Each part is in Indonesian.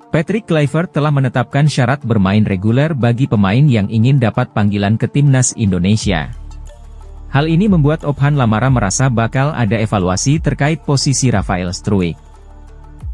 Patrick Kluivert telah menetapkan syarat bermain reguler bagi pemain yang ingin dapat panggilan ke timnas Indonesia. Hal ini membuat Ophan Lamara merasa bakal ada evaluasi terkait posisi Rafael Struijk.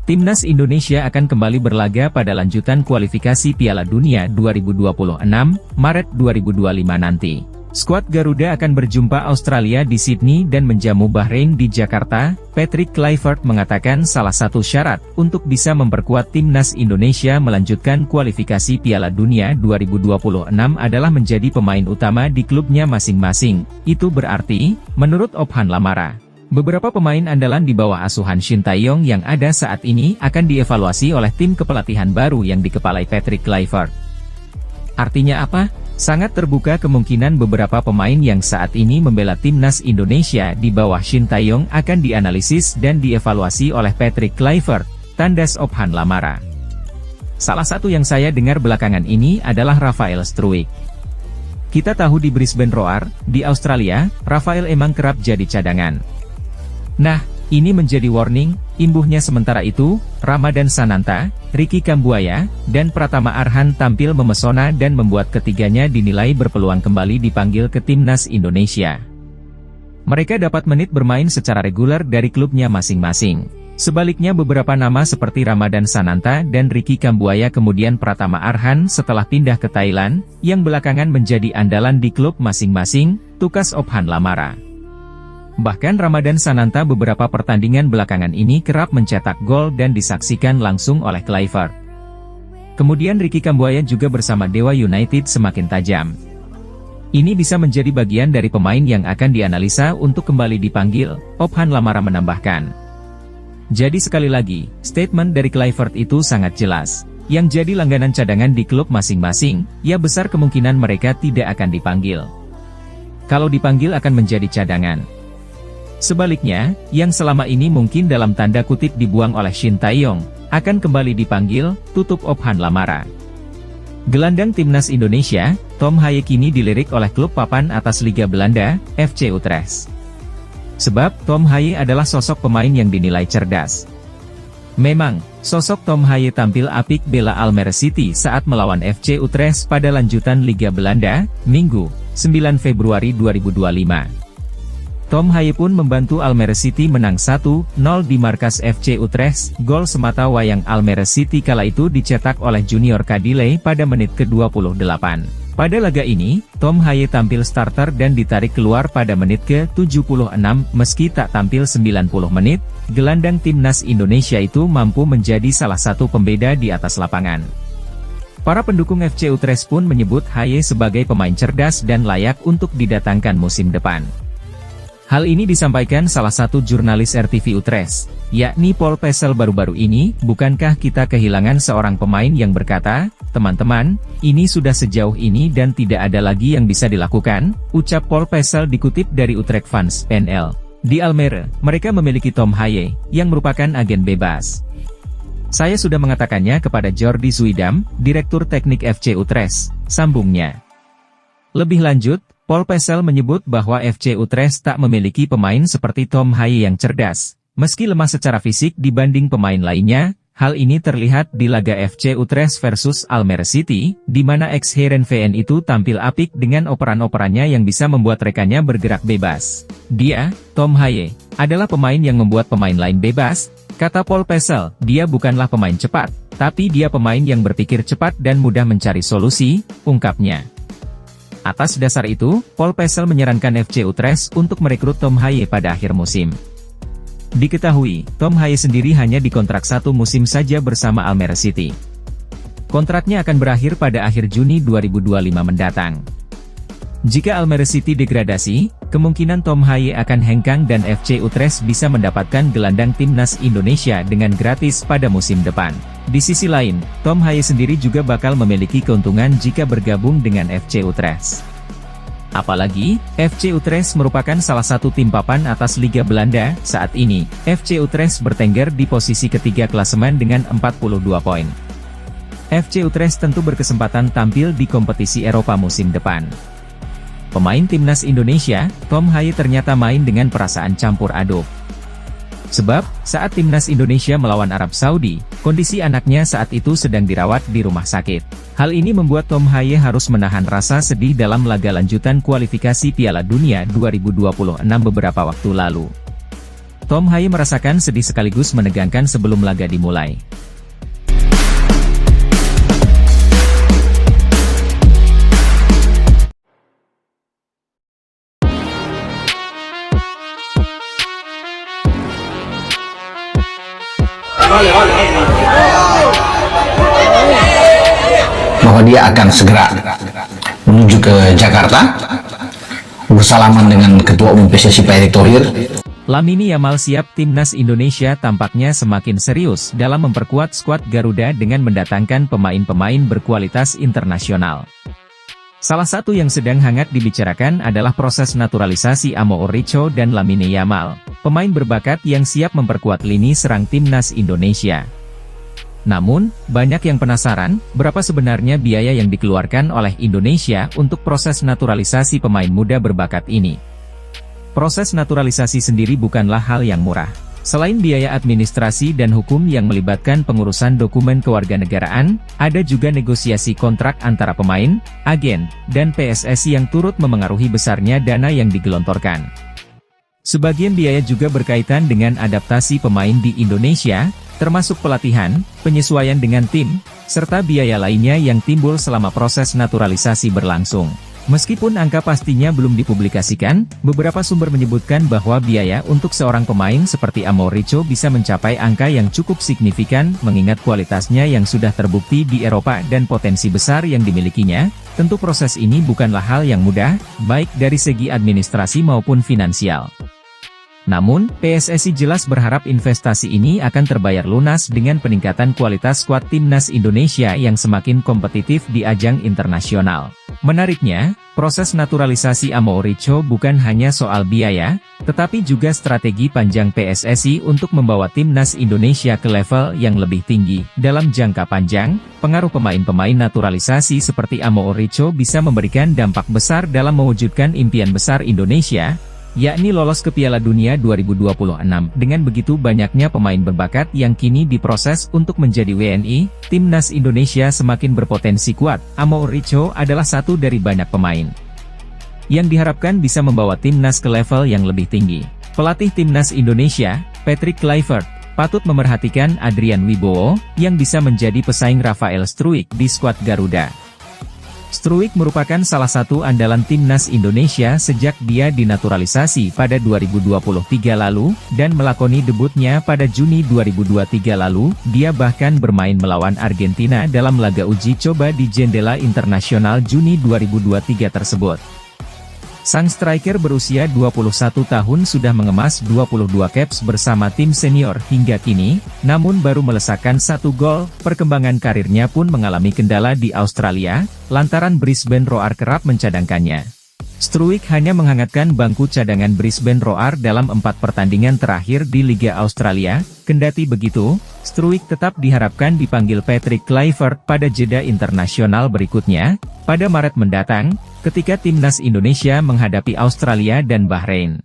Timnas Indonesia akan kembali berlaga pada lanjutan kualifikasi Piala Dunia 2026, Maret 2025 nanti. Skuad Garuda akan berjumpa Australia di Sydney dan menjamu Bahrain di Jakarta. Patrick Kluivert mengatakan salah satu syarat untuk bisa memperkuat timnas Indonesia melanjutkan kualifikasi Piala Dunia 2026 adalah menjadi pemain utama di klubnya masing-masing. Itu berarti, menurut Ophan Lamara, beberapa pemain andalan di bawah asuhan Shin Tae-yong yang ada saat ini akan dievaluasi oleh tim kepelatihan baru yang dikepalai Patrick Kluivert. Artinya apa? Sangat terbuka kemungkinan beberapa pemain yang saat ini membela timnas Indonesia di bawah Shin Tae-yong akan dianalisis dan dievaluasi oleh Patrick Kluivert, tandas Ophan Lamara. Salah satu yang saya dengar belakangan ini adalah Rafael Struijk. Kita tahu di Brisbane Roar, di Australia, Rafael emang kerap jadi cadangan. Nah, ini menjadi warning, imbuhnya sementara itu, Ramadhan Sananta, Ricky Kambuaya, dan Pratama Arhan tampil memesona dan membuat ketiganya dinilai berpeluang kembali dipanggil ke timnas Indonesia. Mereka dapat menit bermain secara reguler dari klubnya masing-masing. Sebaliknya beberapa nama seperti Ramadhan Sananta dan Ricky Kambuaya kemudian Pratama Arhan setelah pindah ke Thailand, yang belakangan menjadi andalan di klub masing-masing, tukas Ophan Lamara. Bahkan Ramadhan Sananta beberapa pertandingan belakangan ini kerap mencetak gol dan disaksikan langsung oleh Kluivert. Kemudian Ricky Kambuaya juga bersama Dewa United semakin tajam. Ini bisa menjadi bagian dari pemain yang akan dianalisa untuk kembali dipanggil, Ophan Lamara menambahkan. Jadi sekali lagi, statement dari Kluivert itu sangat jelas. Yang jadi langganan cadangan di klub masing-masing, ya besar kemungkinan mereka tidak akan dipanggil. Kalau dipanggil akan menjadi cadangan. Sebaliknya, yang selama ini mungkin dalam tanda kutip dibuang oleh Shin Tae-yong, akan kembali dipanggil, tutup Ophan Lamara. Gelandang timnas Indonesia, Tom Haye kini dilirik oleh klub papan atas Liga Belanda, FC Utrecht. Sebab, Tom Haye adalah sosok pemain yang dinilai cerdas. Memang, sosok Tom Haye tampil apik bela Almere City saat melawan FC Utrecht pada lanjutan Liga Belanda, Minggu, 9 Februari 2025. Tom Haye pun membantu Almere City menang 1-0 di markas FC Utrecht. Gol semata wayang Almere City kala itu dicetak oleh Junior Kadile pada menit ke-28. Pada laga ini, Tom Haye tampil starter dan ditarik keluar pada menit ke-76. Meski tak tampil 90 menit, gelandang timnas Indonesia itu mampu menjadi salah satu pembeda di atas lapangan. Para pendukung FC Utrecht pun menyebut Haye sebagai pemain cerdas dan layak untuk didatangkan musim depan. Hal ini disampaikan salah satu jurnalis RTV Utrecht, yakni Paul Pesel baru-baru ini. Bukankah kita kehilangan seorang pemain yang berkata, teman-teman, ini sudah sejauh ini dan tidak ada lagi yang bisa dilakukan, ucap Paul Pesel dikutip dari Utrecht Fans NL. Di Almere, mereka memiliki Tom Haye, yang merupakan agen bebas. Saya sudah mengatakannya kepada Jordi Zuidam, Direktur Teknik FC Utrecht, sambungnya. Lebih lanjut, Paul Pesel menyebut bahwa FC Utrecht tak memiliki pemain seperti Tom Haye yang cerdas. Meski lemah secara fisik dibanding pemain lainnya, hal ini terlihat di laga FC Utrecht versus Almere City, di mana ex-Heerenveen itu tampil apik dengan operan-operannya yang bisa membuat rekannya bergerak bebas. Dia, Tom Haye, adalah pemain yang membuat pemain lain bebas, kata Paul Pesel. Dia bukanlah pemain cepat, tapi dia pemain yang berpikir cepat dan mudah mencari solusi, ungkapnya. Atas dasar itu, Paul Pesel menyarankan FC Utrecht untuk merekrut Tom Haye pada akhir musim. Diketahui, Tom Haye sendiri hanya dikontrak 1 musim saja bersama Almere City. Kontraknya akan berakhir pada akhir Juni 2025 mendatang. Jika Almere City degradasi, kemungkinan Tom Haye akan hengkang dan FC Utrecht bisa mendapatkan gelandang timnas Indonesia dengan gratis pada musim depan. Di sisi lain, Tom Haye sendiri juga bakal memiliki keuntungan jika bergabung dengan FC Utrecht. Apalagi, FC Utrecht merupakan salah satu tim papan atas Liga Belanda. Saat ini, FC Utrecht bertengger di posisi ketiga klasemen dengan 42 poin. FC Utrecht tentu berkesempatan tampil di kompetisi Eropa musim depan. Pemain timnas Indonesia, Tom Haye ternyata main dengan perasaan campur aduk. Sebab, saat timnas Indonesia melawan Arab Saudi, kondisi anaknya saat itu sedang dirawat di rumah sakit. Hal ini membuat Tom Haye harus menahan rasa sedih dalam laga lanjutan kualifikasi Piala Dunia 2026 beberapa waktu lalu. Tom Haye merasakan sedih sekaligus menegangkan sebelum laga dimulai. Bahwa dia akan segera menuju ke Jakarta bersalaman dengan Ketua Umum PSSI Pak Erick Thohir. Lamine Yamal siap. Timnas Indonesia tampaknya semakin serius dalam memperkuat skuad Garuda dengan mendatangkan pemain-pemain berkualitas internasional. Salah satu yang sedang hangat dibicarakan adalah proses naturalisasi Amo Ouricho dan Lamine Yamal, pemain berbakat yang siap memperkuat lini serang timnas Indonesia. Namun, banyak yang penasaran, berapa sebenarnya biaya yang dikeluarkan oleh Indonesia untuk proses naturalisasi pemain muda berbakat ini. Proses naturalisasi sendiri bukanlah hal yang murah. Selain biaya administrasi dan hukum yang melibatkan pengurusan dokumen kewarganegaraan, ada juga negosiasi kontrak antara pemain, agen, dan PSSI yang turut memengaruhi besarnya dana yang digelontorkan. Sebagian biaya juga berkaitan dengan adaptasi pemain di Indonesia, termasuk pelatihan, penyesuaian dengan tim, serta biaya lainnya yang timbul selama proses naturalisasi berlangsung. Meskipun angka pastinya belum dipublikasikan, beberapa sumber menyebutkan bahwa biaya untuk seorang pemain seperti Amo Ouricho bisa mencapai angka yang cukup signifikan mengingat kualitasnya yang sudah terbukti di Eropa dan potensi besar yang dimilikinya. Tentu proses ini bukanlah hal yang mudah, baik dari segi administrasi maupun finansial. Namun, PSSI jelas berharap investasi ini akan terbayar lunas dengan peningkatan kualitas skuad timnas Indonesia yang semakin kompetitif di ajang internasional. Menariknya, proses naturalisasi Amo Ouricho bukan hanya soal biaya, tetapi juga strategi panjang PSSI untuk membawa timnas Indonesia ke level yang lebih tinggi. Dalam jangka panjang, pengaruh pemain-pemain naturalisasi seperti Amo Ouricho bisa memberikan dampak besar dalam mewujudkan impian besar Indonesia, yakni lolos ke Piala Dunia 2026. Dengan begitu banyaknya pemain berbakat yang kini diproses untuk menjadi WNI, timnas Indonesia semakin berpotensi kuat. Amo Ouricho adalah satu dari banyak pemain yang diharapkan bisa membawa timnas ke level yang lebih tinggi. Pelatih timnas Indonesia, Patrick Kluivert, patut memerhatikan Adrian Wibowo, yang bisa menjadi pesaing Rafael Struijk di skuad Garuda. Struijk merupakan salah satu andalan timnas Indonesia sejak dia dinaturalisasi pada 2023 lalu, dan melakoni debutnya pada Juni 2023 lalu. Dia bahkan bermain melawan Argentina dalam laga uji coba di jendela internasional Juni 2023 tersebut. Sang striker berusia 21 tahun sudah mengemas 22 caps bersama tim senior hingga kini, namun baru melesakkan 1 gol. Perkembangan karirnya pun mengalami kendala di Australia, lantaran Brisbane Roar kerap mencadangkannya. Struijk hanya menghangatkan bangku cadangan Brisbane Roar dalam 4 pertandingan terakhir di Liga Australia. Kendati begitu, Struijk tetap diharapkan dipanggil Patrick Kluivert pada jeda internasional berikutnya, pada Maret mendatang, ketika timnas Indonesia menghadapi Australia dan Bahrain.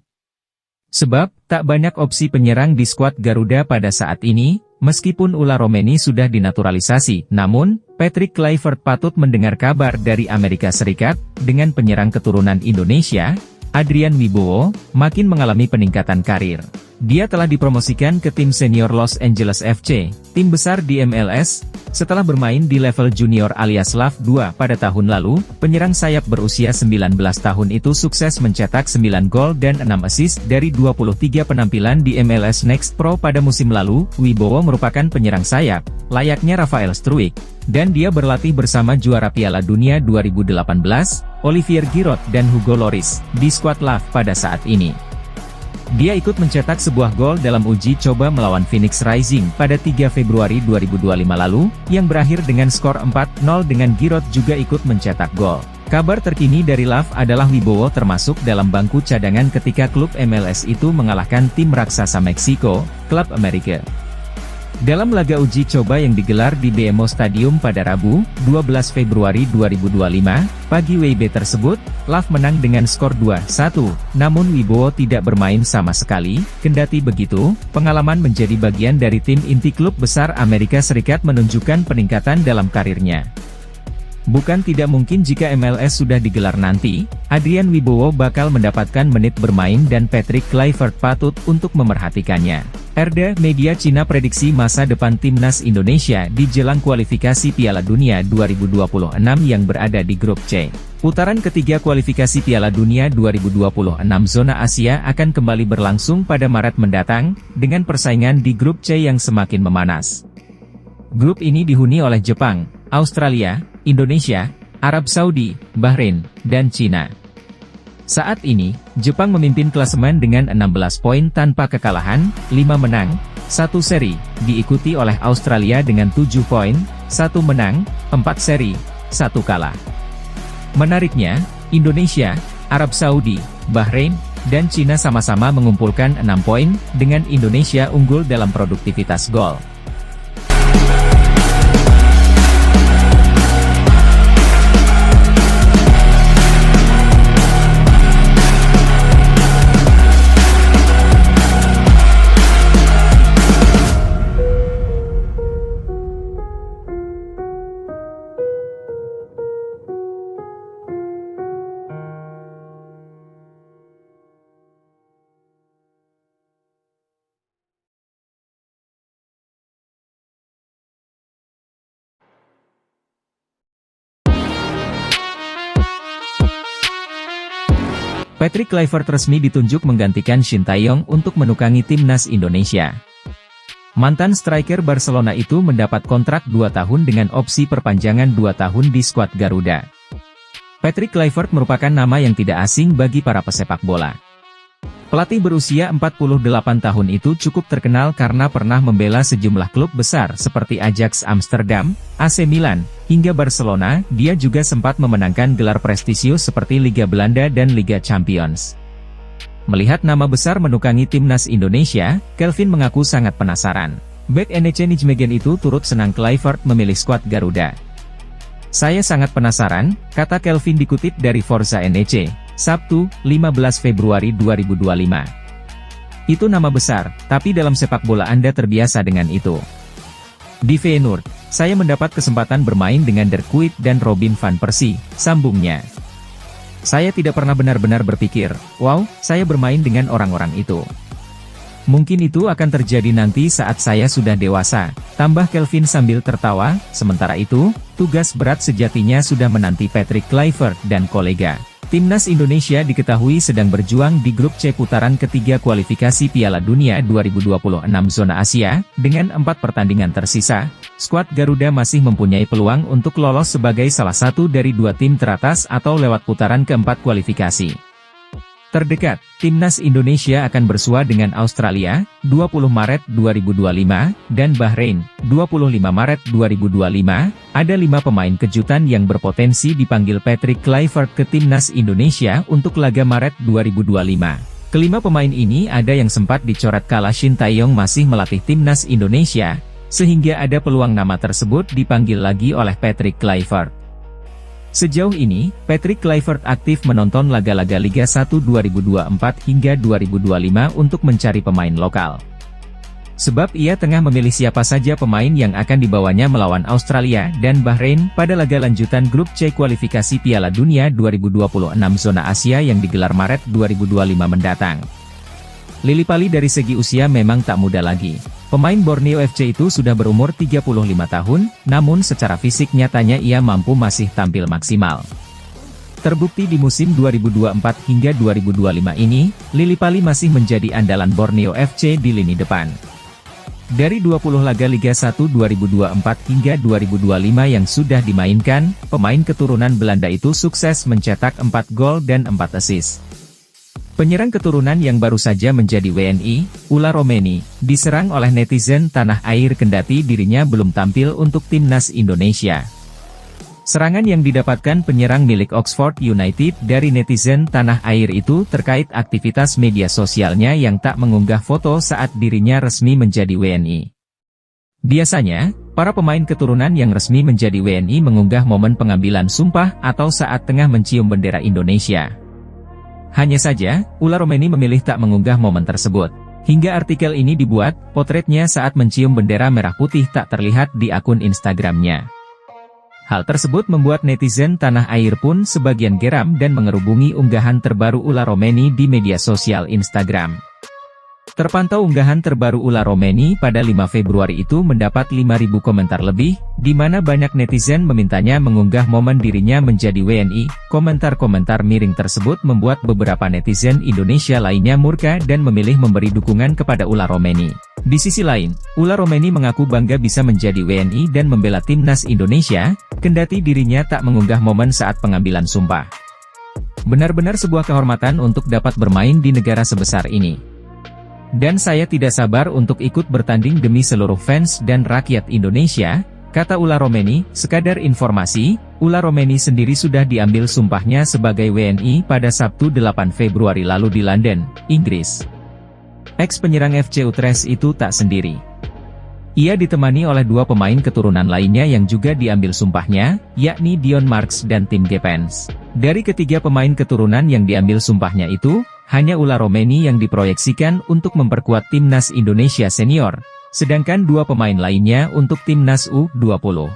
Sebab, tak banyak opsi penyerang di skuad Garuda pada saat ini. Meskipun Ula Romeni sudah dinaturalisasi, namun, Patrick Kluivert patut mendengar kabar dari Amerika Serikat. Dengan penyerang keturunan Indonesia, Adrian Wibowo, makin mengalami peningkatan karir. Dia telah dipromosikan ke tim senior Los Angeles FC, tim besar di MLS, setelah bermain di level junior alias LAV 2 pada tahun lalu. Penyerang sayap berusia 19 tahun itu sukses mencetak 9 gol dan 6 assist dari 23 penampilan di MLS Next Pro pada musim lalu. Wibowo merupakan penyerang sayap, layaknya Rafael Struijk, dan dia berlatih bersama juara Piala Dunia 2018, Olivier Giroud dan Hugo Lloris, di skuad LAV pada saat ini. Dia ikut mencetak sebuah gol dalam uji coba melawan Phoenix Rising pada 3 Februari 2025 lalu, yang berakhir dengan skor 4-0 dengan Giroud juga ikut mencetak gol. Kabar terkini dari LAV adalah Wibowo termasuk dalam bangku cadangan ketika klub MLS itu mengalahkan tim raksasa Meksiko, Klub Amerika. Dalam laga uji coba yang digelar di BMO Stadium pada Rabu, 12 Februari 2025, pagi WIB tersebut, Love menang dengan skor 2-1, namun Wibowo tidak bermain sama sekali. Kendati begitu, pengalaman menjadi bagian dari tim inti klub besar Amerika Serikat menunjukkan peningkatan dalam karirnya. Bukan tidak mungkin jika MLS sudah digelar nanti, Adrian Wibowo bakal mendapatkan menit bermain dan Patrick Kluivert patut untuk memerhatikannya. RDA Media Cina prediksi masa depan timnas Indonesia di jelang kualifikasi Piala Dunia 2026 yang berada di grup C. Putaran ketiga kualifikasi Piala Dunia 2026 zona Asia akan kembali berlangsung pada Maret mendatang, dengan persaingan di grup C yang semakin memanas. Grup ini dihuni oleh Jepang, Australia, Indonesia, Arab Saudi, Bahrain, dan Cina. Saat ini, Jepang memimpin klasemen dengan 16 poin tanpa kekalahan, 5 menang, 1 seri, diikuti oleh Australia dengan 7 poin, 1 menang, 4 seri, 1 kalah. Menariknya, Indonesia, Arab Saudi, Bahrain, dan Cina sama-sama mengumpulkan 6 poin, dengan Indonesia unggul dalam produktivitas gol. Patrick Kluivert resmi ditunjuk menggantikan Shin Tae-yong untuk menukangi timnas Indonesia. Mantan striker Barcelona itu mendapat kontrak 2 tahun dengan opsi perpanjangan 2 tahun di skuad Garuda. Patrick Kluivert merupakan nama yang tidak asing bagi para pesepak bola. Pelatih berusia 48 tahun itu cukup terkenal karena pernah membela sejumlah klub besar seperti Ajax Amsterdam, AC Milan, hingga Barcelona. Dia juga sempat memenangkan gelar prestisius seperti Liga Belanda dan Liga Champions. Melihat nama besar menukangi timnas Indonesia, Kelvin mengaku sangat penasaran. Bek NEC Nijmegen itu turut senang Kluivert memilih skuad Garuda. "Saya sangat penasaran," kata Kelvin dikutip dari Forza NEC, Sabtu, 15 Februari 2025. "Itu nama besar, tapi dalam sepak bola Anda terbiasa dengan itu. Di Feyenoord, saya mendapat kesempatan bermain dengan Dirk Kuyt dan Robin van Persie," sambungnya. "Saya tidak pernah benar-benar berpikir, wow, saya bermain dengan orang-orang itu. Mungkin itu akan terjadi nanti saat saya sudah dewasa," tambah Kelvin sambil tertawa. Sementara itu, tugas berat sejatinya sudah menanti Patrick Kluivert dan kolega. Timnas Indonesia diketahui sedang berjuang di grup C putaran ketiga kualifikasi Piala Dunia 2026 zona Asia, dengan 4 pertandingan tersisa. Skuad Garuda masih mempunyai peluang untuk lolos sebagai salah satu dari 2 tim teratas atau lewat putaran keempat kualifikasi. Terdekat, Timnas Indonesia akan bersua dengan Australia, 20 Maret 2025, dan Bahrain, 25 Maret 2025. Ada 5 pemain kejutan yang berpotensi dipanggil Patrick Kluivert ke Timnas Indonesia untuk laga Maret 2025. Kelima pemain ini ada yang sempat dicoret kala Shin Tae-yong masih melatih Timnas Indonesia, sehingga ada peluang nama tersebut dipanggil lagi oleh Patrick Kluivert. Sejauh ini, Patrick Kluivert aktif menonton laga-laga Liga 1 2024 hingga 2025 untuk mencari pemain lokal. Sebab ia tengah memilih siapa saja pemain yang akan dibawanya melawan Australia dan Bahrain pada laga lanjutan grup C kualifikasi Piala Dunia 2026 zona Asia yang digelar Maret 2025 mendatang. Lillipali dari segi usia memang tak muda lagi. Pemain Borneo FC itu sudah berumur 35 tahun, namun secara fisik nyatanya ia mampu masih tampil maksimal. Terbukti di musim 2024 hingga 2025 ini, Lillipali masih menjadi andalan Borneo FC di lini depan. Dari 20 laga Liga 1 2024 hingga 2025 yang sudah dimainkan, pemain keturunan Belanda itu sukses mencetak 4 gol dan 4 assist. Penyerang keturunan yang baru saja menjadi WNI, Ula Romeni, diserang oleh netizen tanah air kendati dirinya belum tampil untuk timnas Indonesia. Serangan yang didapatkan penyerang milik Oxford United dari netizen tanah air itu terkait aktivitas media sosialnya yang tak mengunggah foto saat dirinya resmi menjadi WNI. Biasanya, para pemain keturunan yang resmi menjadi WNI mengunggah momen pengambilan sumpah atau saat tengah mencium bendera Indonesia. Hanya saja, Ula Romeni memilih tak mengunggah momen tersebut. Hingga artikel ini dibuat, potretnya saat mencium bendera merah putih tak terlihat di akun Instagramnya. Hal tersebut membuat netizen tanah air pun sebagian geram dan mengerubungi unggahan terbaru Ula Romeni di media sosial Instagram. Terpantau unggahan terbaru Ula Romeni pada 5 Februari itu mendapat 5.000 komentar lebih, di mana banyak netizen memintanya mengunggah momen dirinya menjadi WNI. Komentar-komentar miring tersebut membuat beberapa netizen Indonesia lainnya murka dan memilih memberi dukungan kepada Ula Romeni. Di sisi lain, Ula Romeni mengaku bangga bisa menjadi WNI dan membela timnas Indonesia, kendati dirinya tak mengunggah momen saat pengambilan sumpah. Benar-benar sebuah kehormatan untuk dapat bermain di negara sebesar ini. Dan saya tidak sabar untuk ikut bertanding demi seluruh fans dan rakyat Indonesia, kata Ula Romeni. Sekadar informasi, Ula Romeni sendiri sudah diambil sumpahnya sebagai WNI pada Sabtu 8 Februari lalu di London, Inggris. Ex-penyerang FC Utrecht itu tak sendiri. Ia ditemani oleh dua pemain keturunan lainnya yang juga diambil sumpahnya, yakni Dion Marks dan Tim Gepens. Dari ketiga pemain keturunan yang diambil sumpahnya itu, hanya Ula Romeni yang diproyeksikan untuk memperkuat timnas Indonesia senior, sedangkan dua pemain lainnya untuk timnas U20.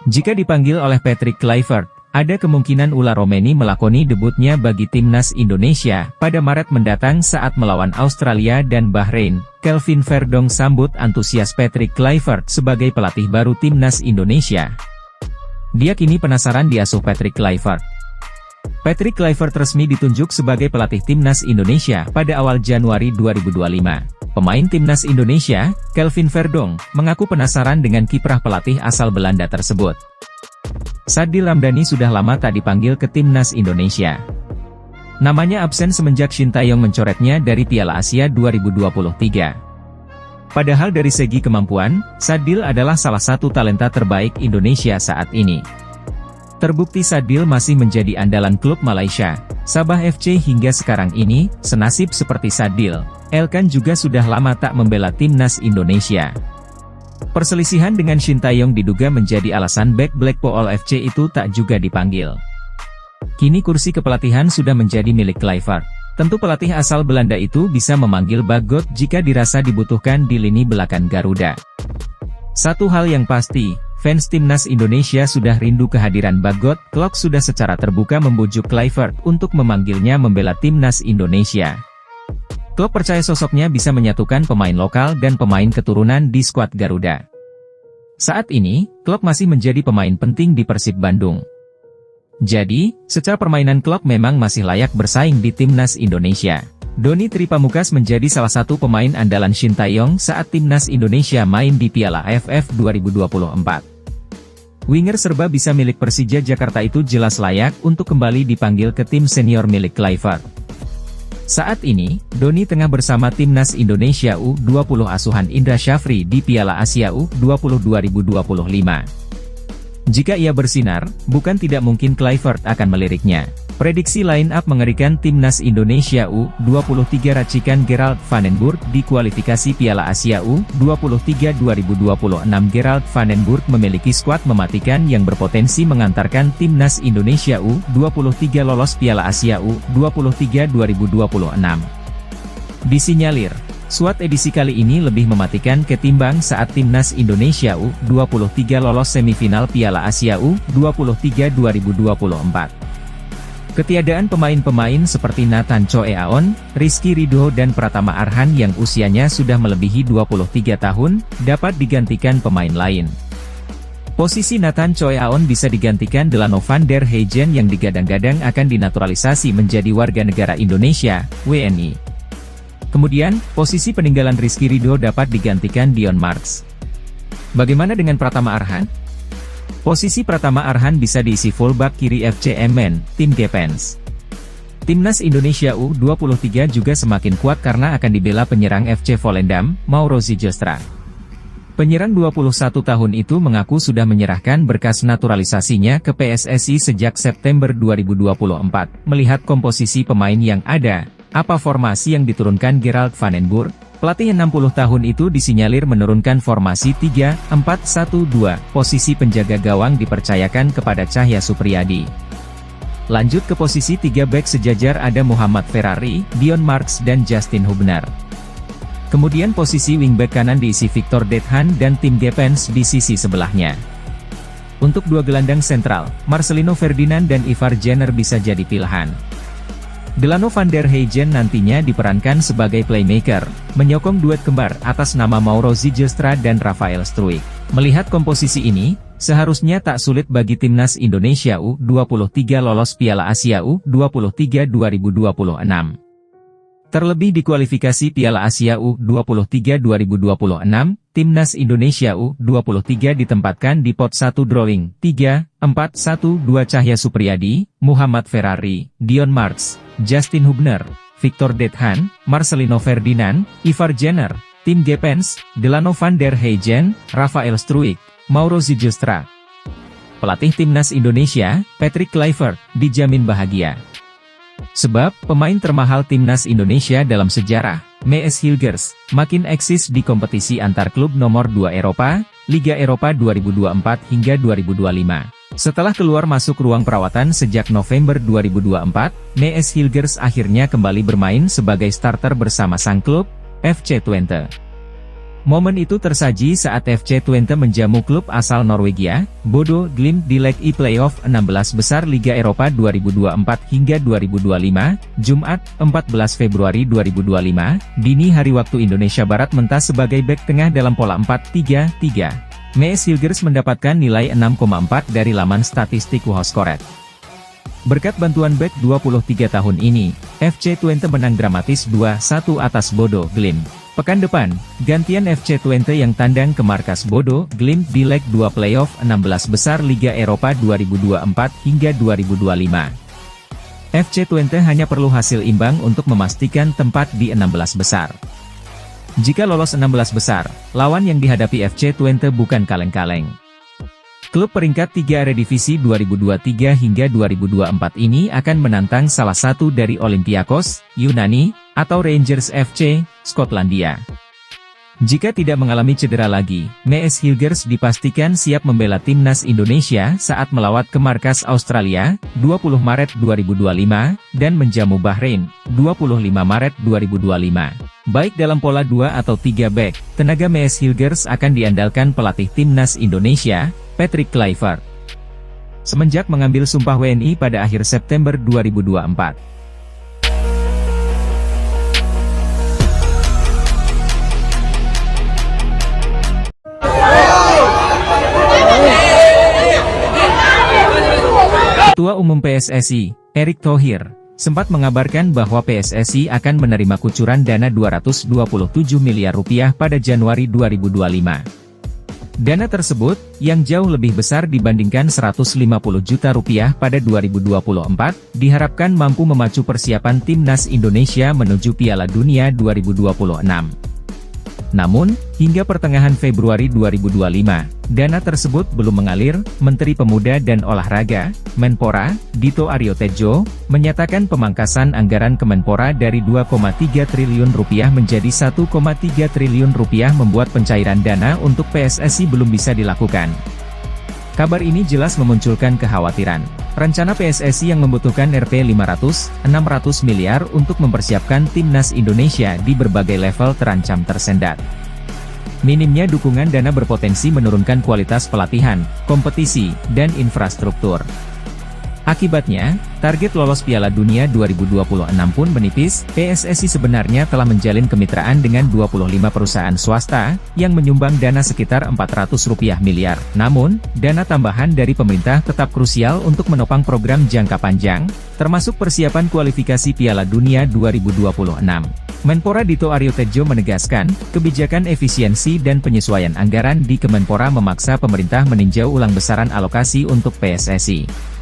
Jika dipanggil oleh Patrick Kluivert, ada kemungkinan Ula Romeni melakoni debutnya bagi timnas Indonesia pada Maret mendatang saat melawan Australia dan Bahrain. Kelvin Verdong sambut antusias Patrick Kluivert sebagai pelatih baru timnas Indonesia. Dia kini penasaran diasuh Patrick Kluivert. Patrick Kluivert resmi ditunjuk sebagai pelatih timnas Indonesia pada awal Januari 2025. Pemain timnas Indonesia, Kelvin Verdong, mengaku penasaran dengan kiprah pelatih asal Belanda tersebut. Sadil Ramdhani sudah lama tak dipanggil ke timnas Indonesia. Namanya absen semenjak Shin Tae-yong mencoretnya dari Piala Asia 2023. Padahal dari segi kemampuan, Sadil adalah salah satu talenta terbaik Indonesia saat ini. Terbukti Sadil masih menjadi andalan klub Malaysia, Sabah FC hingga sekarang ini. Senasib seperti Sadil, Elkan juga sudah lama tak membela timnas Indonesia. Perselisihan dengan Shin Tae-yong diduga menjadi alasan bek Blackpool FC itu tak juga dipanggil. Kini kursi kepelatihan sudah menjadi milik Kluivert. Tentu pelatih asal Belanda itu bisa memanggil Bagot jika dirasa dibutuhkan di lini belakang Garuda. Satu hal yang pasti, fans timnas Indonesia sudah rindu kehadiran Bagot. Klok sudah secara terbuka membujuk Kluivert untuk memanggilnya membela timnas Indonesia. Klok percaya sosoknya bisa menyatukan pemain lokal dan pemain keturunan di skuad Garuda. Saat ini, Klok masih menjadi pemain penting di Persib Bandung. Jadi, secara permainan Klok memang masih layak bersaing di timnas Indonesia. Doni Tripamukas menjadi salah satu pemain andalan Shin Tae-yong saat timnas Indonesia main di Piala AFF 2024. Winger serba bisa milik Persija Jakarta itu jelas layak untuk kembali dipanggil ke tim senior milik Kluivert. Saat ini, Doni tengah bersama timnas Indonesia U20 asuhan Indra Syafri di Piala Asia U20 2025. Jika ia bersinar, bukan tidak mungkin Kluivert akan meliriknya. Prediksi line up mengerikan timnas Indonesia U23 racikan Gerald Vandenburg di kualifikasi Piala Asia U23 2026. Gerald Vandenburg memiliki skuad mematikan yang berpotensi mengantarkan timnas Indonesia U23 lolos Piala Asia U23 2026. Disinyalir, skuad edisi kali ini lebih mematikan ketimbang saat timnas Indonesia U23 lolos semifinal Piala Asia U23 2024. Ketiadaan pemain-pemain seperti Nathan Choe Aon, Rizky Ridho dan Pratama Arhan yang usianya sudah melebihi 23 tahun, dapat digantikan pemain lain. Posisi Nathan Choe Aon bisa digantikan Delano van der Heijden yang digadang-gadang akan dinaturalisasi menjadi warga negara Indonesia, WNI. Kemudian, posisi peninggalan Rizky Ridho dapat digantikan Dion Marks. Bagaimana dengan Pratama Arhan? Posisi Pratama Arhan bisa diisi fullback kiri FC Emmen, Tim Gepens. Timnas Indonesia U23 juga semakin kuat karena akan dibela penyerang FC Volendam, Mauro Zijlstra. Penyerang 21 tahun itu mengaku sudah menyerahkan berkas naturalisasinya ke PSSI sejak September 2024. Melihat komposisi pemain yang ada, apa formasi yang diturunkan Gerald Vandenburg? Pelatih 60 tahun itu disinyalir menurunkan formasi 3-4-1-2, posisi penjaga gawang dipercayakan kepada Cahya Supriyadi. Lanjut ke posisi 3 bek sejajar ada Muhammad Ferrari, Dion Marks dan Justin Hubner. Kemudian posisi wingback kanan diisi Victor Dethan dan Tim Gepens di sisi sebelahnya. Untuk dua gelandang sentral, Marcelino Ferdinand dan Ivar Jenner bisa jadi pilihan. Delano van der Heijden nantinya diperankan sebagai playmaker, menyokong duet kembar atas nama Mauro Zijlstra dan Rafael Struijk. Melihat komposisi ini, seharusnya tak sulit bagi timnas Indonesia U23 lolos Piala Asia U23 2026. Terlebih di kualifikasi Piala Asia U23 2026, timnas Indonesia U23 ditempatkan di pot 1 drawing 3-4-1-2 Cahya Supriyadi, Muhammad Ferrari, Dion Marks, Justin Hubner, Victor Dethan, Marcelino Ferdinand, Ivar Jenner, Tim Gepens, Delano van der Heijden, Rafael Struijk, Mauro Zijlstra. Pelatih timnas Indonesia, Patrick Kluivert, dijamin bahagia. Sebab, pemain termahal timnas Indonesia dalam sejarah, Mees Hilgers, makin eksis di kompetisi antar klub nomor 2 Eropa, Liga Eropa 2024 hingga 2025. Setelah keluar masuk ruang perawatan sejak November 2024, Mees Hilgers akhirnya kembali bermain sebagai starter bersama sang klub, FC Twente. Momen itu tersaji saat FC Twente menjamu klub asal Norwegia, Bodo Glimt di leg E playoff 16 besar Liga Eropa 2024 hingga 2025, Jumat, 14 Februari 2025, dini hari waktu Indonesia Barat mentas sebagai bek tengah dalam pola 4-3-3. Mees Hilgers mendapatkan nilai 6,4 dari laman statistik WhoScored. Berkat bantuan bek 23 tahun ini, FC Twente menang dramatis 2-1 atas Bodo Glimt. Pekan depan, gantian FC Twente yang tandang ke markas Bodo Glimt di leg 2 playoff 16 besar Liga Eropa 2024 hingga 2025. FC Twente hanya perlu hasil imbang untuk memastikan tempat di 16 besar. Jika lolos 16 besar, lawan yang dihadapi FC Twente bukan kaleng-kaleng. Klub peringkat 3 Eredivisie 2023 hingga 2024 ini akan menantang salah satu dari Olympiakos, Yunani, atau Rangers FC, Skotlandia. Jika tidak mengalami cedera lagi, Mees Hilgers dipastikan siap membela timnas Indonesia saat melawat ke markas Australia, 20 Maret 2025, dan menjamu Bahrain, 25 Maret 2025. Baik dalam pola 2 atau 3 bek, tenaga Mees Hilgers akan diandalkan pelatih timnas Indonesia, Patrick Kluivert. Semenjak mengambil sumpah WNI pada akhir September 2024. Ketua Umum PSSI, Erick Thohir, sempat mengabarkan bahwa PSSI akan menerima kucuran dana 227 miliar rupiah pada Januari 2025. Dana tersebut, yang jauh lebih besar dibandingkan 150 juta rupiah pada 2024, diharapkan mampu memacu persiapan timnas Indonesia menuju Piala Dunia 2026. Namun, hingga pertengahan Februari 2025, dana tersebut belum mengalir. Menteri Pemuda dan Olahraga, Menpora, Dito Aryo Tejo, menyatakan pemangkasan anggaran Kemenpora dari 2,3 triliun rupiah menjadi 1,3 triliun rupiah membuat pencairan dana untuk PSSI belum bisa dilakukan. Kabar ini jelas memunculkan kekhawatiran. Rencana PSSI yang membutuhkan Rp 500-600 miliar untuk mempersiapkan timnas Indonesia di berbagai level terancam tersendat. Minimnya dukungan dana berpotensi menurunkan kualitas pelatihan, kompetisi, dan infrastruktur. Akibatnya, target lolos Piala Dunia 2026 pun menipis. PSSI sebenarnya telah menjalin kemitraan dengan 25 perusahaan swasta, yang menyumbang dana sekitar Rp400 miliar. Namun, dana tambahan dari pemerintah tetap krusial untuk menopang program jangka panjang, termasuk persiapan kualifikasi Piala Dunia 2026. Menpora Dito Aryo Tejo menegaskan, kebijakan efisiensi dan penyesuaian anggaran di Kemenpora memaksa pemerintah meninjau ulang besaran alokasi untuk PSSI.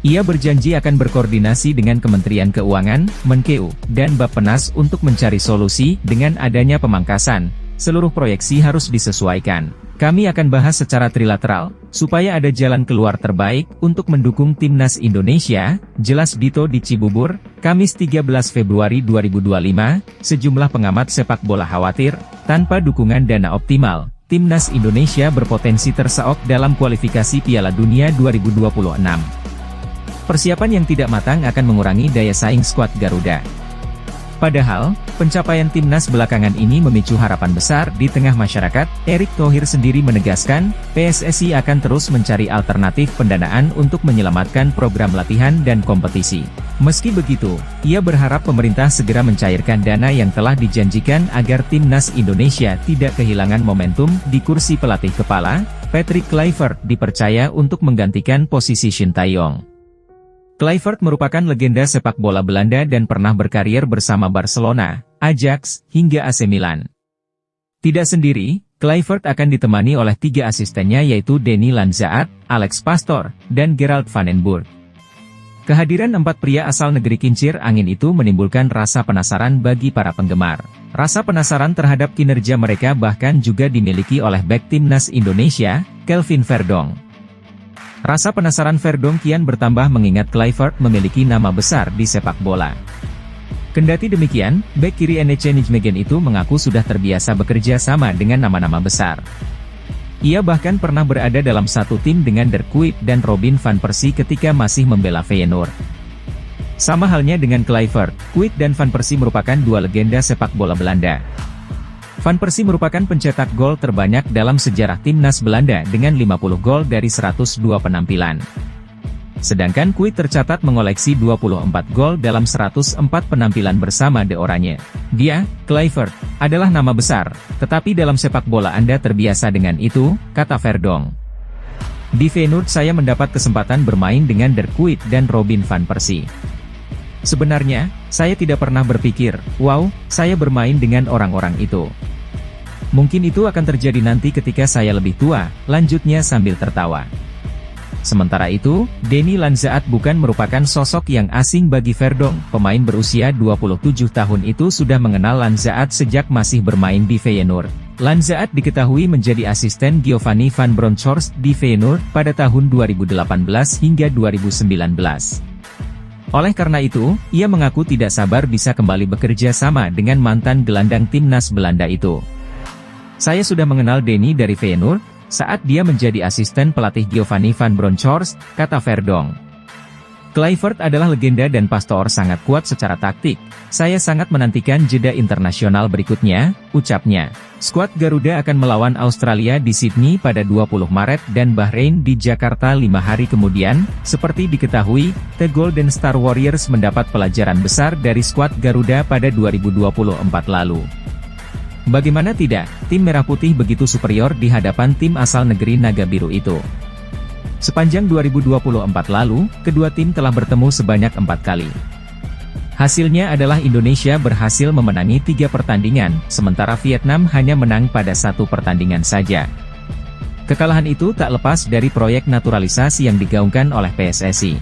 Ia berjanji akan berkoordinasi dengan Kementerian Keuangan, Menkeu, dan Bappenas untuk mencari solusi. Dengan adanya pemangkasan, seluruh proyeksi harus disesuaikan. Kami akan bahas secara trilateral, supaya ada jalan keluar terbaik untuk mendukung timnas Indonesia, jelas Dito di Cibubur, Kamis 13 Februari 2025, sejumlah pengamat sepak bola khawatir, tanpa dukungan dana optimal, timnas Indonesia berpotensi terseok dalam kualifikasi Piala Dunia 2026. Persiapan yang tidak matang akan mengurangi daya saing skuad Garuda. Padahal, pencapaian timnas belakangan ini memicu harapan besar di tengah masyarakat. Erick Thohir sendiri menegaskan, PSSI akan terus mencari alternatif pendanaan untuk menyelamatkan program latihan dan kompetisi. Meski begitu, ia berharap pemerintah segera mencairkan dana yang telah dijanjikan agar timnas Indonesia tidak kehilangan momentum. Di kursi pelatih kepala, Patrick Kluivert dipercaya untuk menggantikan posisi Shin Tae-yong. Kluivert merupakan legenda sepak bola Belanda dan pernah berkarir bersama Barcelona, Ajax, hingga AC Milan. Tidak sendiri, Kluivert akan ditemani oleh 3 asistennya yaitu Denny Lanzaat, Alex Pastoor, dan Gerald van den Burg. Kehadiran 4 pria asal negeri kincir angin itu menimbulkan rasa penasaran bagi para penggemar. Rasa penasaran terhadap kinerja mereka bahkan juga dimiliki oleh bek timnas Indonesia, Kelvin Verdonk. Rasa penasaran Verdonk kian bertambah mengingat Kluivert memiliki nama besar di sepak bola. Kendati demikian, bek kiri NEC Nijmegen itu mengaku sudah terbiasa bekerja sama dengan nama-nama besar. Ia bahkan pernah berada dalam satu tim dengan Der Kuip dan Robin van Persie ketika masih membela Feyenoord. Sama halnya dengan Kluivert, Kuip dan van Persie merupakan 2 legenda sepak bola Belanda. Van Persie merupakan pencetak gol terbanyak dalam sejarah timnas Belanda dengan 50 gol dari 102 penampilan. Sedangkan Kuip tercatat mengoleksi 24 gol dalam 104 penampilan bersama De Oranje. Dia, Kluivert, adalah nama besar, tetapi dalam sepak bola Anda terbiasa dengan itu, kata Verdonk. Di Feyenoord saya mendapat kesempatan bermain dengan Der Kuip dan Robin van Persie. Sebenarnya, saya tidak pernah berpikir, wow, saya bermain dengan orang-orang itu. Mungkin itu akan terjadi nanti ketika saya lebih tua, lanjutnya sambil tertawa. Sementara itu, Denny Lanzaat bukan merupakan sosok yang asing bagi Verdonk. Pemain berusia 27 tahun itu sudah mengenal Lanzaat sejak masih bermain di Feyenoord. Lanzaat diketahui menjadi asisten Giovanni van Bronckhorst di Feyenoord pada tahun 2018 hingga 2019. Oleh karena itu, ia mengaku tidak sabar bisa kembali bekerja sama dengan mantan gelandang timnas Belanda itu. Saya sudah mengenal Denny dari Feyenoord, saat dia menjadi asisten pelatih Giovanni van Bronckhorst, kata Verdonk. Kluivert adalah legenda dan Pastoor sangat kuat secara taktik. Saya sangat menantikan jeda internasional berikutnya, ucapnya. Skuad Garuda akan melawan Australia di Sydney pada 20 Maret dan Bahrain di Jakarta 5 hari kemudian. Seperti diketahui, The Golden Star Warriors mendapat pelajaran besar dari skuad Garuda pada 2024 lalu. Bagaimana tidak, tim Merah Putih begitu superior di hadapan tim asal negeri Naga Biru itu. Sepanjang 2024 lalu, kedua tim telah bertemu sebanyak 4 kali. Hasilnya adalah Indonesia berhasil memenangi 3 pertandingan, sementara Vietnam hanya menang pada 1 pertandingan saja. Kekalahan itu tak lepas dari proyek naturalisasi yang digaungkan oleh PSSI.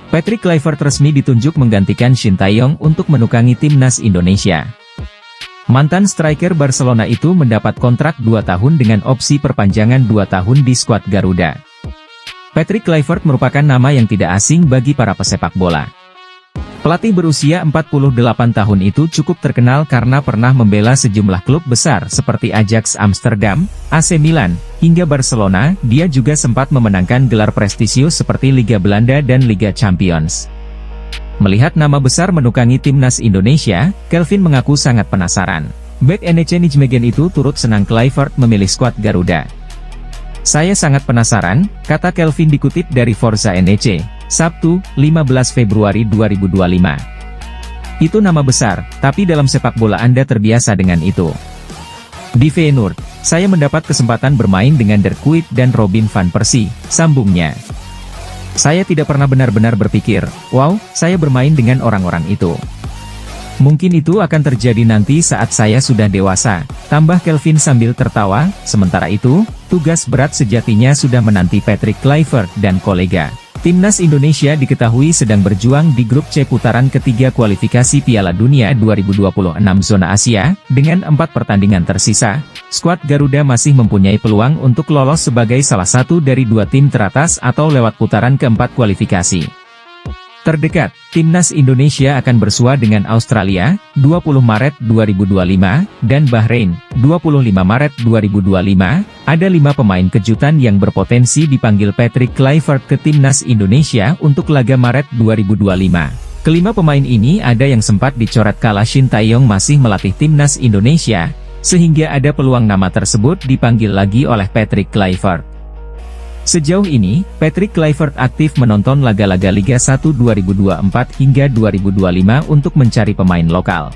Patrick Kluivert resmi ditunjuk menggantikan Shin Tae-yong untuk menukangi timnas Indonesia. Mantan striker Barcelona itu mendapat kontrak 2 tahun dengan opsi perpanjangan 2 tahun di skuad Garuda. Patrick Kluivert merupakan nama yang tidak asing bagi para pesepak bola. Pelatih berusia 48 tahun itu cukup terkenal karena pernah membela sejumlah klub besar seperti Ajax Amsterdam, AC Milan, hingga Barcelona. Dia juga sempat memenangkan gelar prestisius seperti Liga Belanda dan Liga Champions. Melihat nama besar menukangi timnas Indonesia, Kelvin mengaku sangat penasaran. Bek NEC Nijmegen itu turut senang Kluivert memilih skuad Garuda. Saya sangat penasaran, kata Kelvin dikutip dari Forza NEC, Sabtu, 15 Februari 2025. Itu nama besar, tapi dalam sepak bola Anda terbiasa dengan itu. Di Feyenoord, saya mendapat kesempatan bermain dengan Der Kuip dan Robin van Persie, sambungnya. Saya tidak pernah benar-benar berpikir, wow, saya bermain dengan orang-orang itu. Mungkin itu akan terjadi nanti saat saya sudah dewasa, tambah Kelvin sambil tertawa. Sementara itu, tugas berat sejatinya sudah menanti Patrick Kluivert dan kolega. Timnas Indonesia diketahui sedang berjuang di grup C putaran ketiga kualifikasi Piala Dunia 2026 zona Asia, dengan 4 pertandingan tersisa. Skuad Garuda masih mempunyai peluang untuk lolos sebagai salah satu dari 2 tim teratas atau lewat putaran keempat kualifikasi. Terdekat, Timnas Indonesia akan bersua dengan Australia, 20 Maret 2025, dan Bahrain, 25 Maret 2025. Ada 5 pemain kejutan yang berpotensi dipanggil Patrick Kluivert ke Timnas Indonesia untuk laga Maret 2025. Kelima pemain ini ada yang sempat dicoret kala Shin Tae-yong masih melatih Timnas Indonesia, sehingga ada peluang nama tersebut dipanggil lagi oleh Patrick Kluivert. Sejauh ini, Patrick Kluivert aktif menonton laga-laga Liga 1 2024 hingga 2025 untuk mencari pemain lokal.